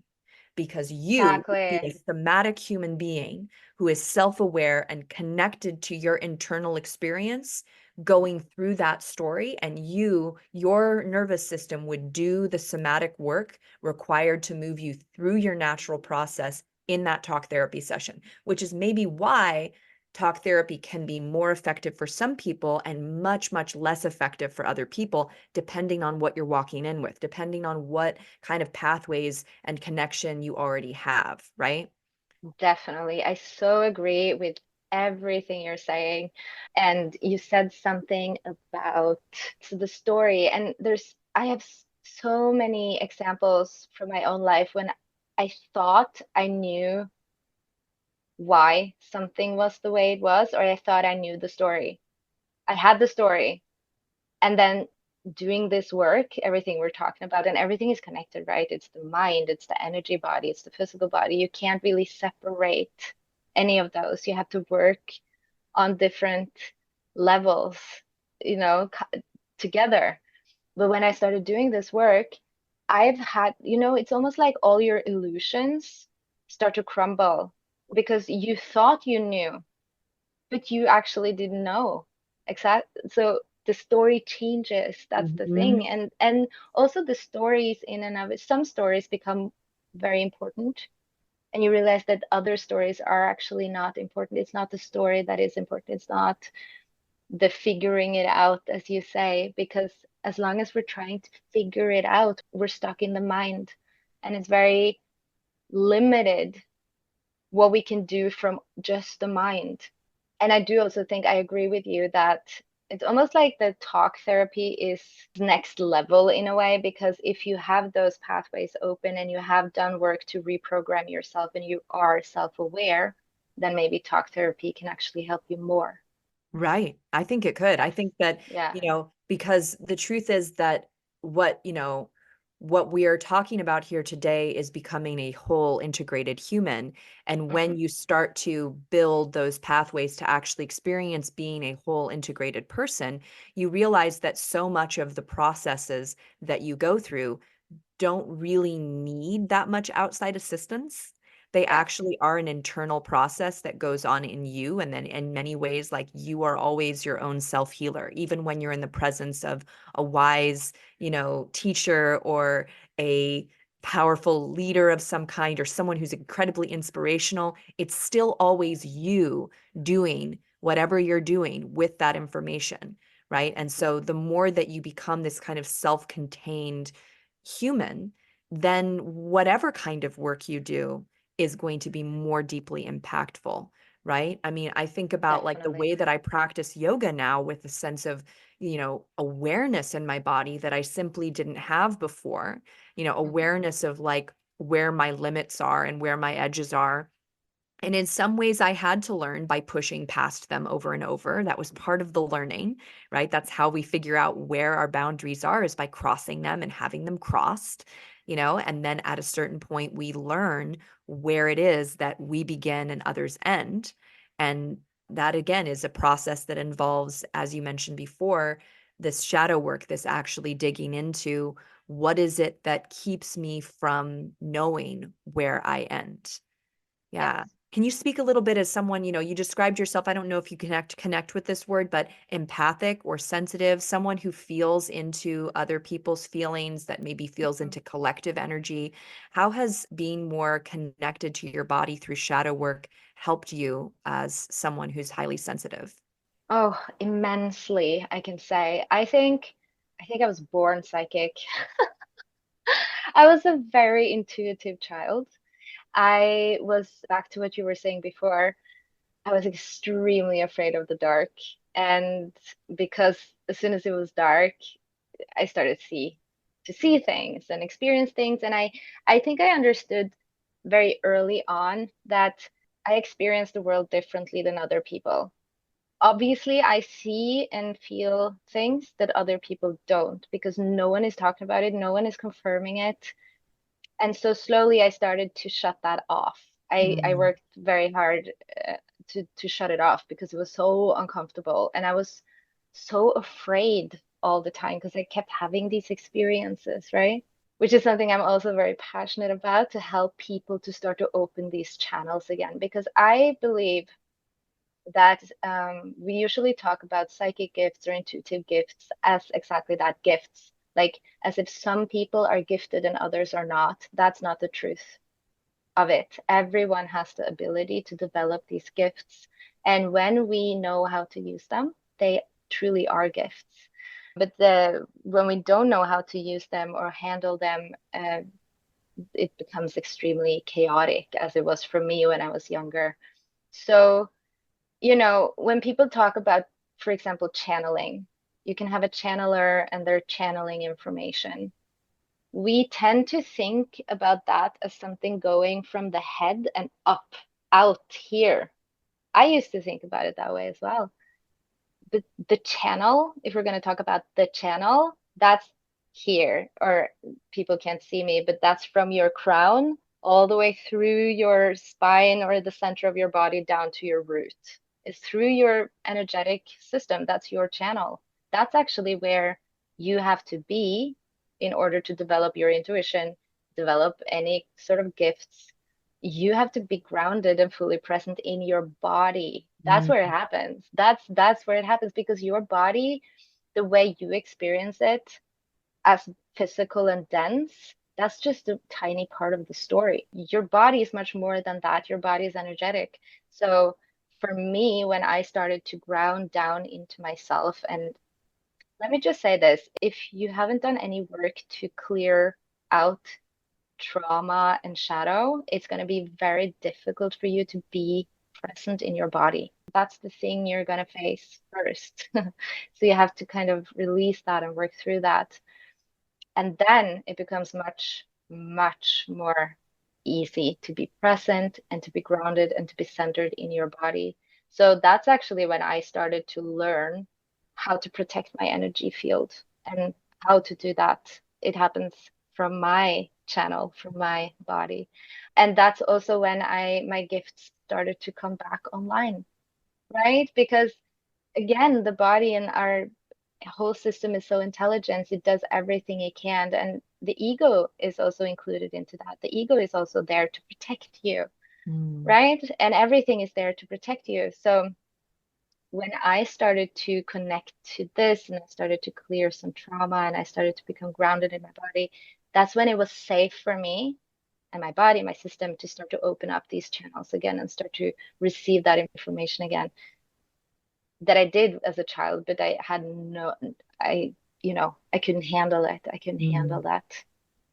because you would be a Exactly. somatic human being who is self-aware and connected to your internal experience going through that story. And your nervous system would do the somatic work required to move you through your natural process in that talk therapy session, which is maybe why talk therapy can be more effective for some people and much, much less effective for other people, depending on what you're walking in with, depending on what kind of pathways and connection you already have, right? Definitely. I so agree with everything you're saying. And you said something about the story. And I have so many examples from my own life when I thought I knew why something was the way it was, or I thought I knew the story. I had the story. And then doing this work, everything we're talking about, and everything is connected, right? It's the mind, it's the energy body, it's the physical body. You can't really separate any of those. You have to work on different levels, together. But when I started doing this work, it's almost like all your illusions start to crumble because you thought you knew, but you actually didn't know. Exactly. So the story changes. That's the Mhm. thing. And also the stories in and of it, some stories become very important. And you realize that other stories are actually not important. It's not the story that is important. It's not the figuring it out, as you say, because as long as we're trying to figure it out, we're stuck in the mind. And it's very limited what we can do from just the mind. And I do also think I agree with you that it's almost like the talk therapy is next level in a way, because if you have those pathways open and you have done work to reprogram yourself and you are self-aware, then maybe talk therapy can actually help you more. Right. I think it could. I Yes. think that, Yeah. because the truth is that what we are talking about here today is becoming a whole integrated human. And when Hmm. you start to build those pathways to actually experience being a whole integrated person, you realize that so much of the processes that you go through don't really need that much outside assistance. They Yes. actually are an internal process that goes on in you. And then in many ways, like, you are always your own self healer, even when you're in the presence of a wise, teacher, or a powerful leader of some kind, or someone who's incredibly inspirational. It's still always you doing whatever you're doing with that information. Right. And so the more that you become this kind of self-contained human, then whatever kind of work you do is going to be more deeply impactful, right? I mean, I think about like the Definitely. way that I practice yoga now with a sense of, awareness in my body that I simply didn't have before, Hmm. awareness of like where my limits are and where my edges are. And in some ways, I had to learn by pushing past them over and over. That was part of the learning, right? That's how we figure out where our boundaries are, is by crossing them and having them crossed. and then at a certain point, we learn where it is that we begin and others end. And that, again, is a process that involves, as you mentioned before, this shadow work, this actually digging into what is it that keeps me from knowing where I end. Yeah. Yes. Can you speak a little bit as someone, you described yourself, I don't know if you connect with this word, but empathic or sensitive, someone who feels into other people's feelings, that maybe feels Mhm. into collective energy. How has being more connected to your body through shadow work helped you as someone who's highly sensitive? Oh, immensely, I can say. I think I was born psychic. I was a very intuitive child. I was back to what you were saying before. I was extremely afraid of the dark. And because as soon as it was dark, I started to see things and experience things. And I think I understood very early on that I experienced the world differently than other people. Obviously, I see and feel things that other people don't because no one is talking about it, no one is confirming it. And so slowly I started to shut that off. I Mm. worked very hard to shut it off because it was so uncomfortable. And I was so afraid all the time because I kept having these experiences, right? Which is something I'm also very passionate about to help people to start to open these channels again. Because I believe that we usually talk about psychic gifts or intuitive gifts as exactly that, gifts, like as if some people are gifted and others are not. That's not the truth of it. Everyone has the ability to develop these gifts. And when we know how to use them, they truly are gifts. But when we don't know how to use them or handle them, it becomes extremely chaotic, as it was for me when I was younger. So when people talk about, for example, channeling, you can have a channeler and they're channeling information. We tend to think about that as something going from the head and up, out here. I used to think about it that way as well. But the channel, if we're going to talk about the channel, that's here, or people can't see me, but that's from your crown all the way through your spine or the center of your body down to your root. It's through your energetic system. That's your channel. That's actually where you have to be in order to develop your intuition, develop any sort of gifts. You have to be grounded and fully present in your body. That's Mm. where it happens. That's where it happens because your body, the way you experience it as physical and dense, that's just a tiny part of the story. Your body is much more than that. Your body is energetic. So for me, when I started to ground down into myself, and let me just say this, if you haven't done any work to clear out trauma and shadow, it's going to be very difficult for you to be present in your body. That's the thing you're going to face first. So you have to kind of release that and work through that. And then it becomes much, much more easy to be present and to be grounded and to be centered in your body. So that's actually when I started to learn how to protect my energy field and how to do that. It happens from my channel, from my body. And that's also when my gifts started to come back online, right? Because again, the body and our whole system is so intelligent, it does everything it can. And the ego is also included into that. The ego is also there to protect you, Mm. right? And everything is there to protect you. So when I started to connect to this and I started to clear some trauma and I started to become grounded in my body, that's when it was safe for me and my body, my system to start to open up these channels again and start to receive that information again that I did as a child, but I had no, I couldn't handle it. I couldn't Mm. handle that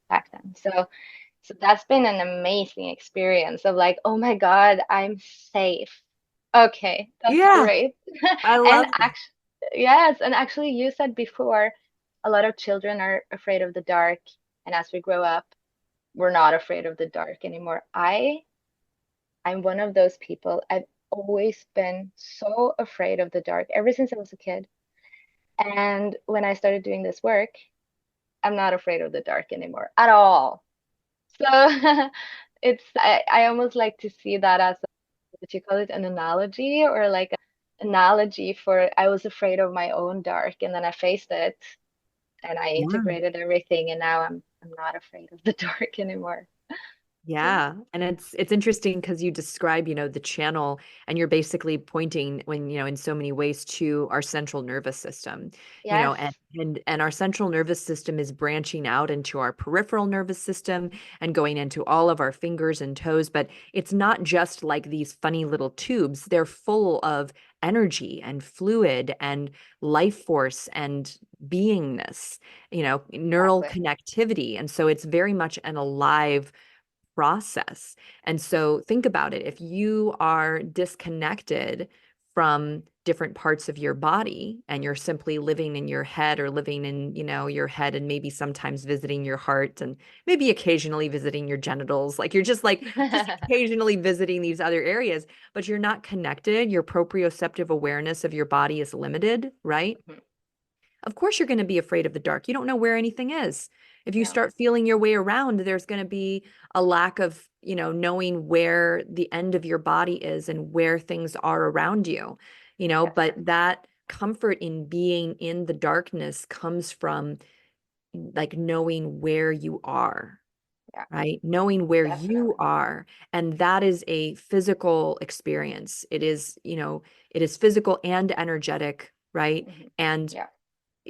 back then. So that's been an amazing experience of like, oh my God, I'm safe. Okay, that's Yeah, great. I And love that. actually, yes, and actually, you said before, a lot of children are afraid of the dark, and as we grow up, we're not afraid of the dark anymore. I'm one of those people. I've always been so afraid of the dark ever since I was a kid. And when I started doing this work, I'm not afraid of the dark anymore at all. So I almost like to see that as what you call it, an analogy or like an analogy for I was afraid of my own dark and then I faced it and I Yeah. integrated everything and now I'm not afraid of the dark anymore. Yeah. And it's interesting because you describe, the channel and you're basically pointing when, in so many ways to our central nervous system, Yes. and our central nervous system is branching out into our peripheral nervous system and going into all of our fingers and toes. But it's not just like these funny little tubes. They're full of energy and fluid and life force and beingness, neural Exactly. connectivity. And so it's very much an alive process. And so think about it. If you are disconnected from different parts of your body and you're simply living in your head or living in, your head and maybe sometimes visiting your heart and maybe occasionally visiting your genitals, like you're just occasionally visiting these other areas, but you're not connected, your proprioceptive awareness of your body is limited, right? Mhm. Of course, you're going to be afraid of the dark. You don't know where anything is. If you No, start feeling your way around, there's going to be a lack of, knowing where the end of your body is and where things are around you, yes. but that comfort in being in the darkness comes from like knowing where you are, Yeah, right? Knowing where you definitely. are. And that is a physical experience. It is physical and energetic, right? Hmm. And Yeah.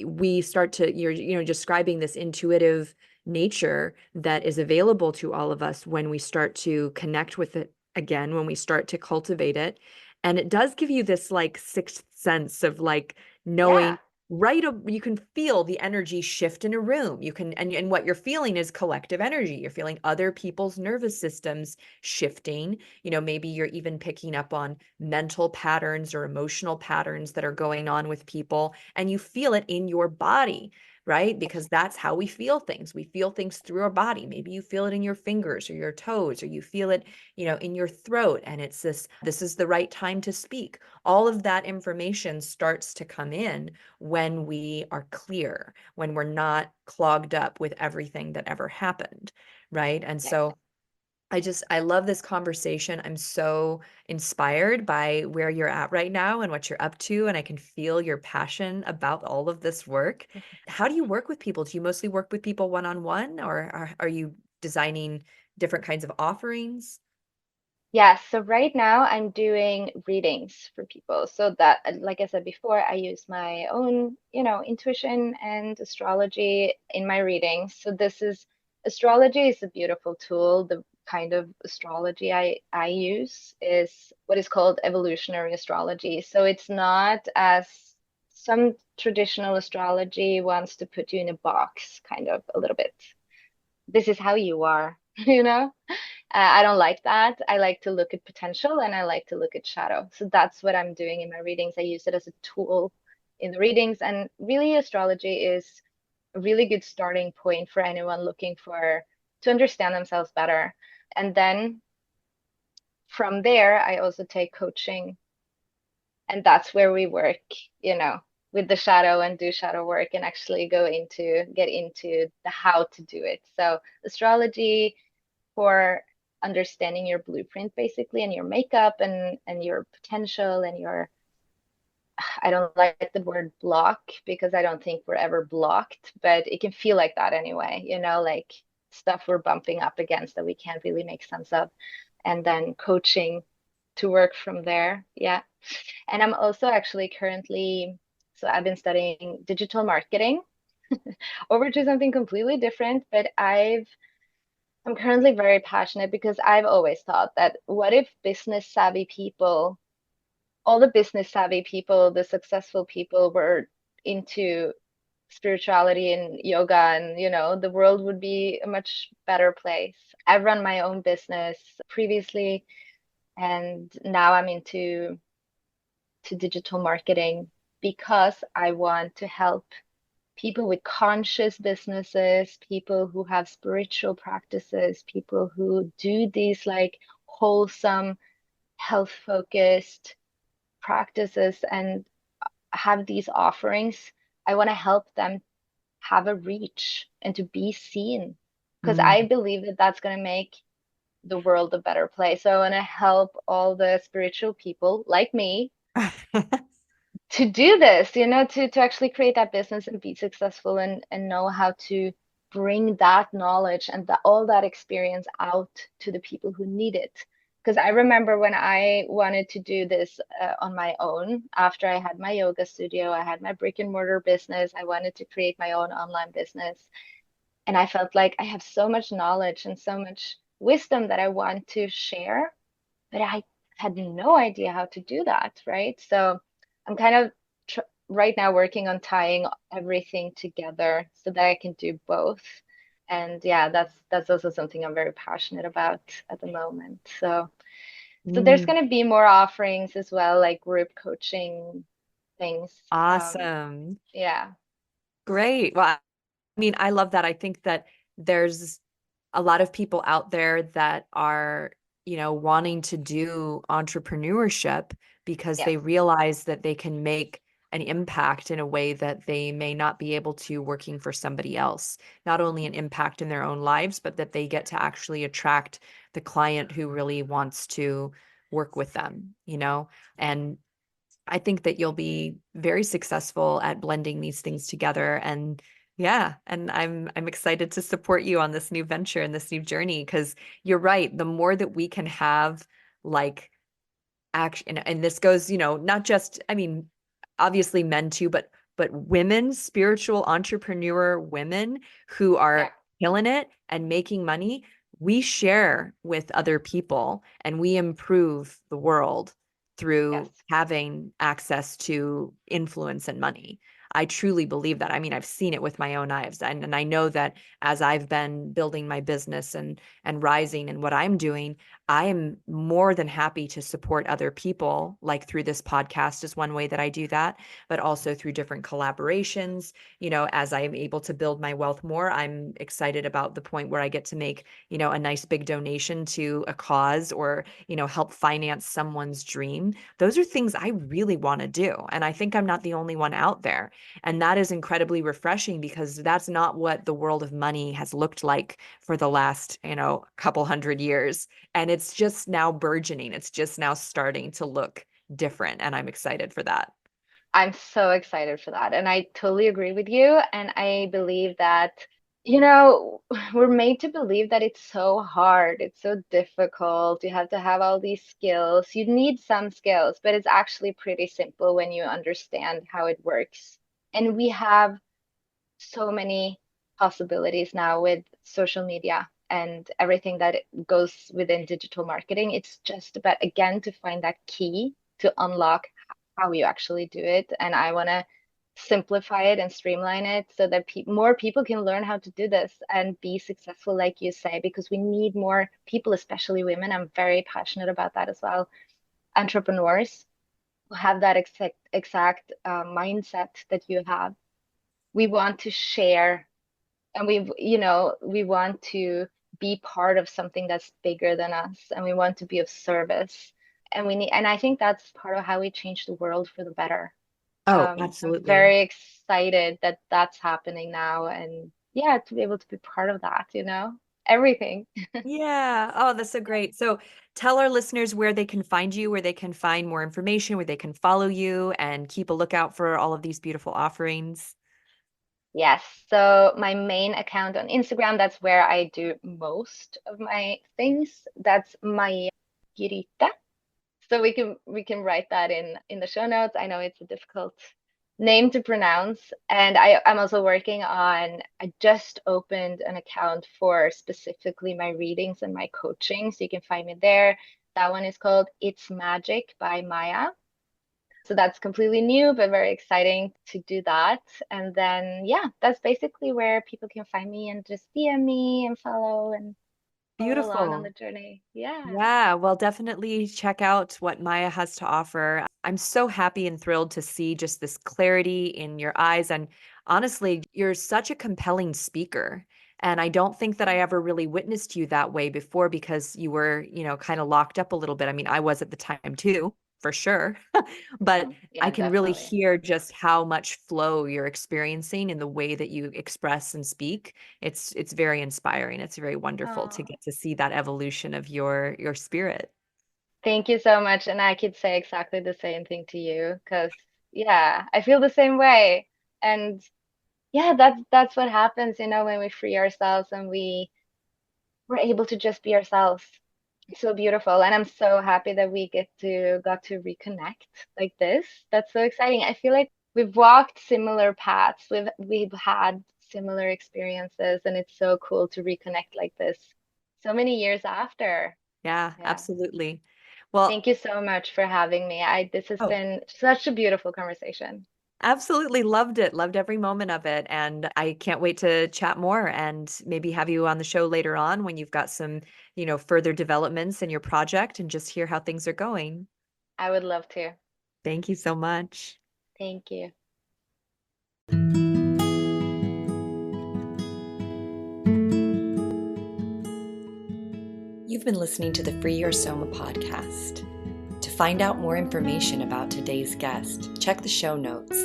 we start to you're describing this intuitive nature that is available to all of us when we start to connect with it again, when we start to cultivate it. And it does give you this like sixth sense of like Yeah. knowing, right, you can feel the energy shift in a room. You can, and what you're feeling is collective energy. You're feeling other people's nervous systems shifting. Maybe you're even picking up on mental patterns or emotional patterns that are going on with people, and you feel it in your body, right? Yes. Because that's how we feel things. We feel things through our body. Maybe you feel it in your fingers or your toes, or you feel it, in your throat. And it's this is the right time to speak. All of that information starts to come in when we are clear, when we're not clogged up with everything that ever happened, right? And Yes. so I love this conversation. I'm so inspired by where you're at right now and what you're up to, and I can feel your passion about all of this work. How do you work with people? Do you mostly work with people one-on-one, or are you designing different kinds of offerings? Yeah, so right now I'm doing readings for people. So that, like I said before, I use my own, intuition and astrology in my readings. So astrology is a beautiful tool. The kind of astrology I use is what is called evolutionary astrology. So it's not as some traditional astrology wants to put you in a box, kind of a little bit. This is how you are, you know? I don't like that. I like to look at potential and I like to look at shadow. So that's what I'm doing in my readings. I use it as a tool in the readings. And really, astrology is a really good starting point for anyone looking to understand themselves better. And then from there, I also take coaching. And that's where we work, with the shadow and do shadow work and actually get into the how to do it. So astrology for understanding your blueprint basically and your makeup and your potential and your I don't like the word block because I don't think we're ever blocked, but it can feel like that anyway, like stuff we're bumping up against that we can't really make sense of. And then coaching to work from there. Yeah. And I'm also actually currently, so I've been studying digital marketing over to something completely different, but I'm currently very passionate because I've always thought that what if business savvy people, all the business savvy people, the successful people were into spirituality and yoga and the world would be a much better place. I've run my own business previously and now I'm into to digital marketing because I want to help people with conscious businesses, people who have spiritual practices, people who do these like wholesome, health focused practices and have these offerings. I want to help them have a reach and to be seen because I believe that that's going to make the world a better place. So I want to help all the spiritual people like me to do this, to actually create that business and be successful and know how to bring that knowledge and all that experience out to the people who need it. Because I remember when I wanted to do this on my own, after I had my yoga studio, I had my brick and mortar business, I wanted to create my own online business. And I felt like I have so much knowledge and so much wisdom that I want to share, but I had no idea how to do that, right? So I'm kind of tr right now working on tying everything together so that I can do both. And yeah, that's also something I'm very passionate about at the moment. So there's Mm, going to be more offerings as well, like group coaching things. awesome. Yeah. Great. Well, I mean, I love that. I think that there's a lot of people out there that are, wanting to do entrepreneurship because Yes. they realize that they can make an impact in a way that they may not be able to working for somebody else. Not only an impact in their own lives, but that they get to actually attract the client who really wants to work with them, And I think that you'll be very successful at blending these things together. And yeah, and I'm excited to support you on this new venture and this new journey because you're right. The more that we can have like action, and this goes, not just, I mean, obviously men too, but women, spiritual entrepreneur women who Yeah. are killing it and making money, we share with other people and we improve the world Yes. through having access to influence and money. I truly believe that. I mean, I've seen it with my own eyes. And I know that as I've been building my business and rising and what I'm doing, I am more than happy to support other people, like through this podcast is one way that I do that, but also through different collaborations. As I am able to build my wealth more, I'm excited about the point where I get to make, a nice big donation to a cause or, help finance someone's dream. Those are things I really want to do. And I think I'm not the only one out there. And that is incredibly refreshing because that's not what the world of money has looked like for the last, couple hundred years. And it's just now burgeoning. It's just now starting to look different. And I'm excited for that. I'm so excited for that. And I totally agree with you. And I believe that, we're made to believe that it's so hard, it's so difficult. You have to have all these skills. You need some skills, but it's actually pretty simple when you understand how it works. And we have so many possibilities now with social media and everything that goes within digital marketing. It's just about, again, to find that key to unlock how you actually do it. And I want to simplify it and streamline it so that more people can learn how to do this and be successful, like you say, because we need more people, especially women. I'm very passionate about that as well. Entrepreneurs who have that exact mindset that you have. We want to share and we want to be part of something that's bigger than us and we want to be of service and I think that's part of how we change the world for the better. Oh, I'm absolutely. very excited that that's happening now and yeah, to be able to be part of that, everything. Yeah. Oh, that's so great. So tell our listeners where they can find you, where they can find more information, where they can follow you and keep a lookout for all of these beautiful offerings. Yes, so my main account on Instagram, that's where I do most of my things. That's Maya Grythe. So we can write that in the show notes. I know it's a difficult name to pronounce. And I'm also working on, I just opened an account for specifically my readings and my coaching. So you can find me there. That one is called It's Magic by Maya. So that's completely new, but very exciting to do that. And then, yeah, that's basically where people can find me and just DM me and follow along on the Beautiful. journey. Yeah. Yeah, well, definitely check out what Maya has to offer. I'm so happy and thrilled to see just this clarity in your eyes. And honestly, you're such a compelling speaker. And I don't think that I ever really witnessed you that way before because you were, kind of locked up a little bit. I mean, I was at the time too. for sure. But I Yeah, can really definitely. hear just how much flow you're experiencing in the way that you express and speak. It's very inspiring. It's very wonderful to Oh, get to see that evolution of your spirit. thank you so much. And I could say exactly the same thing to you because, yeah, I feel the same way. And yeah, that's what happens, when we free ourselves and we're able to just be ourselves. It's so beautiful. And I'm so happy that we got to reconnect like this. That's so exciting. I feel like we've walked similar paths. We've had similar experiences, and it's so cool to reconnect like this so many years after. Yeah, Yeah. absolutely. Well, Thank you so much for having me. This has oh, been such a beautiful conversation. absolutely loved it. Loved every moment of it. And I can't wait to chat more and maybe have you on the show later on when you've got some, further developments in your project and just hear how things are going. I would love to. Thank you so much. Thank you. You've been listening to the Free Your Soma podcast. To find out more information about today's guest, check the show notes.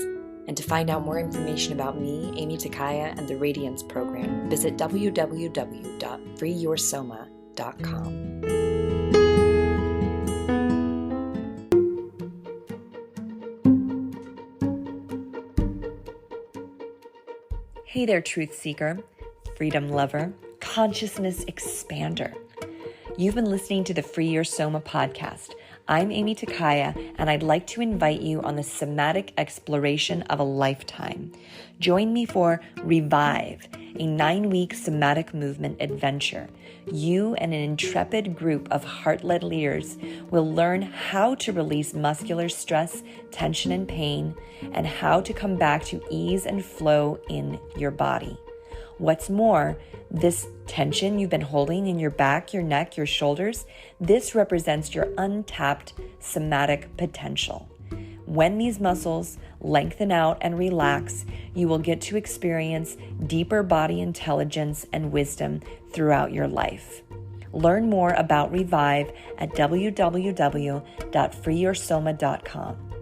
And to find out more information about me, Amy Takaya, and the Radiance program, visit www.freeyoursoma.com. Hey there, truth seeker, freedom lover, consciousness expander. You've been listening to the Free Your Soma podcast. I'm Amy Takaya, and I'd like to invite you on the somatic exploration of a lifetime. Join me for Revive, a 9-week somatic movement adventure. You and an intrepid group of heart-led leaders will learn how to release muscular stress, tension, and pain, and how to come back to ease and flow in your body. What's more, this tension you've been holding in your back, your neck, your shoulders, this represents your untapped somatic potential. When these muscles lengthen out and relax, you will get to experience deeper body intelligence and wisdom throughout your life. Learn more about Revive at www.freeyoursoma.com.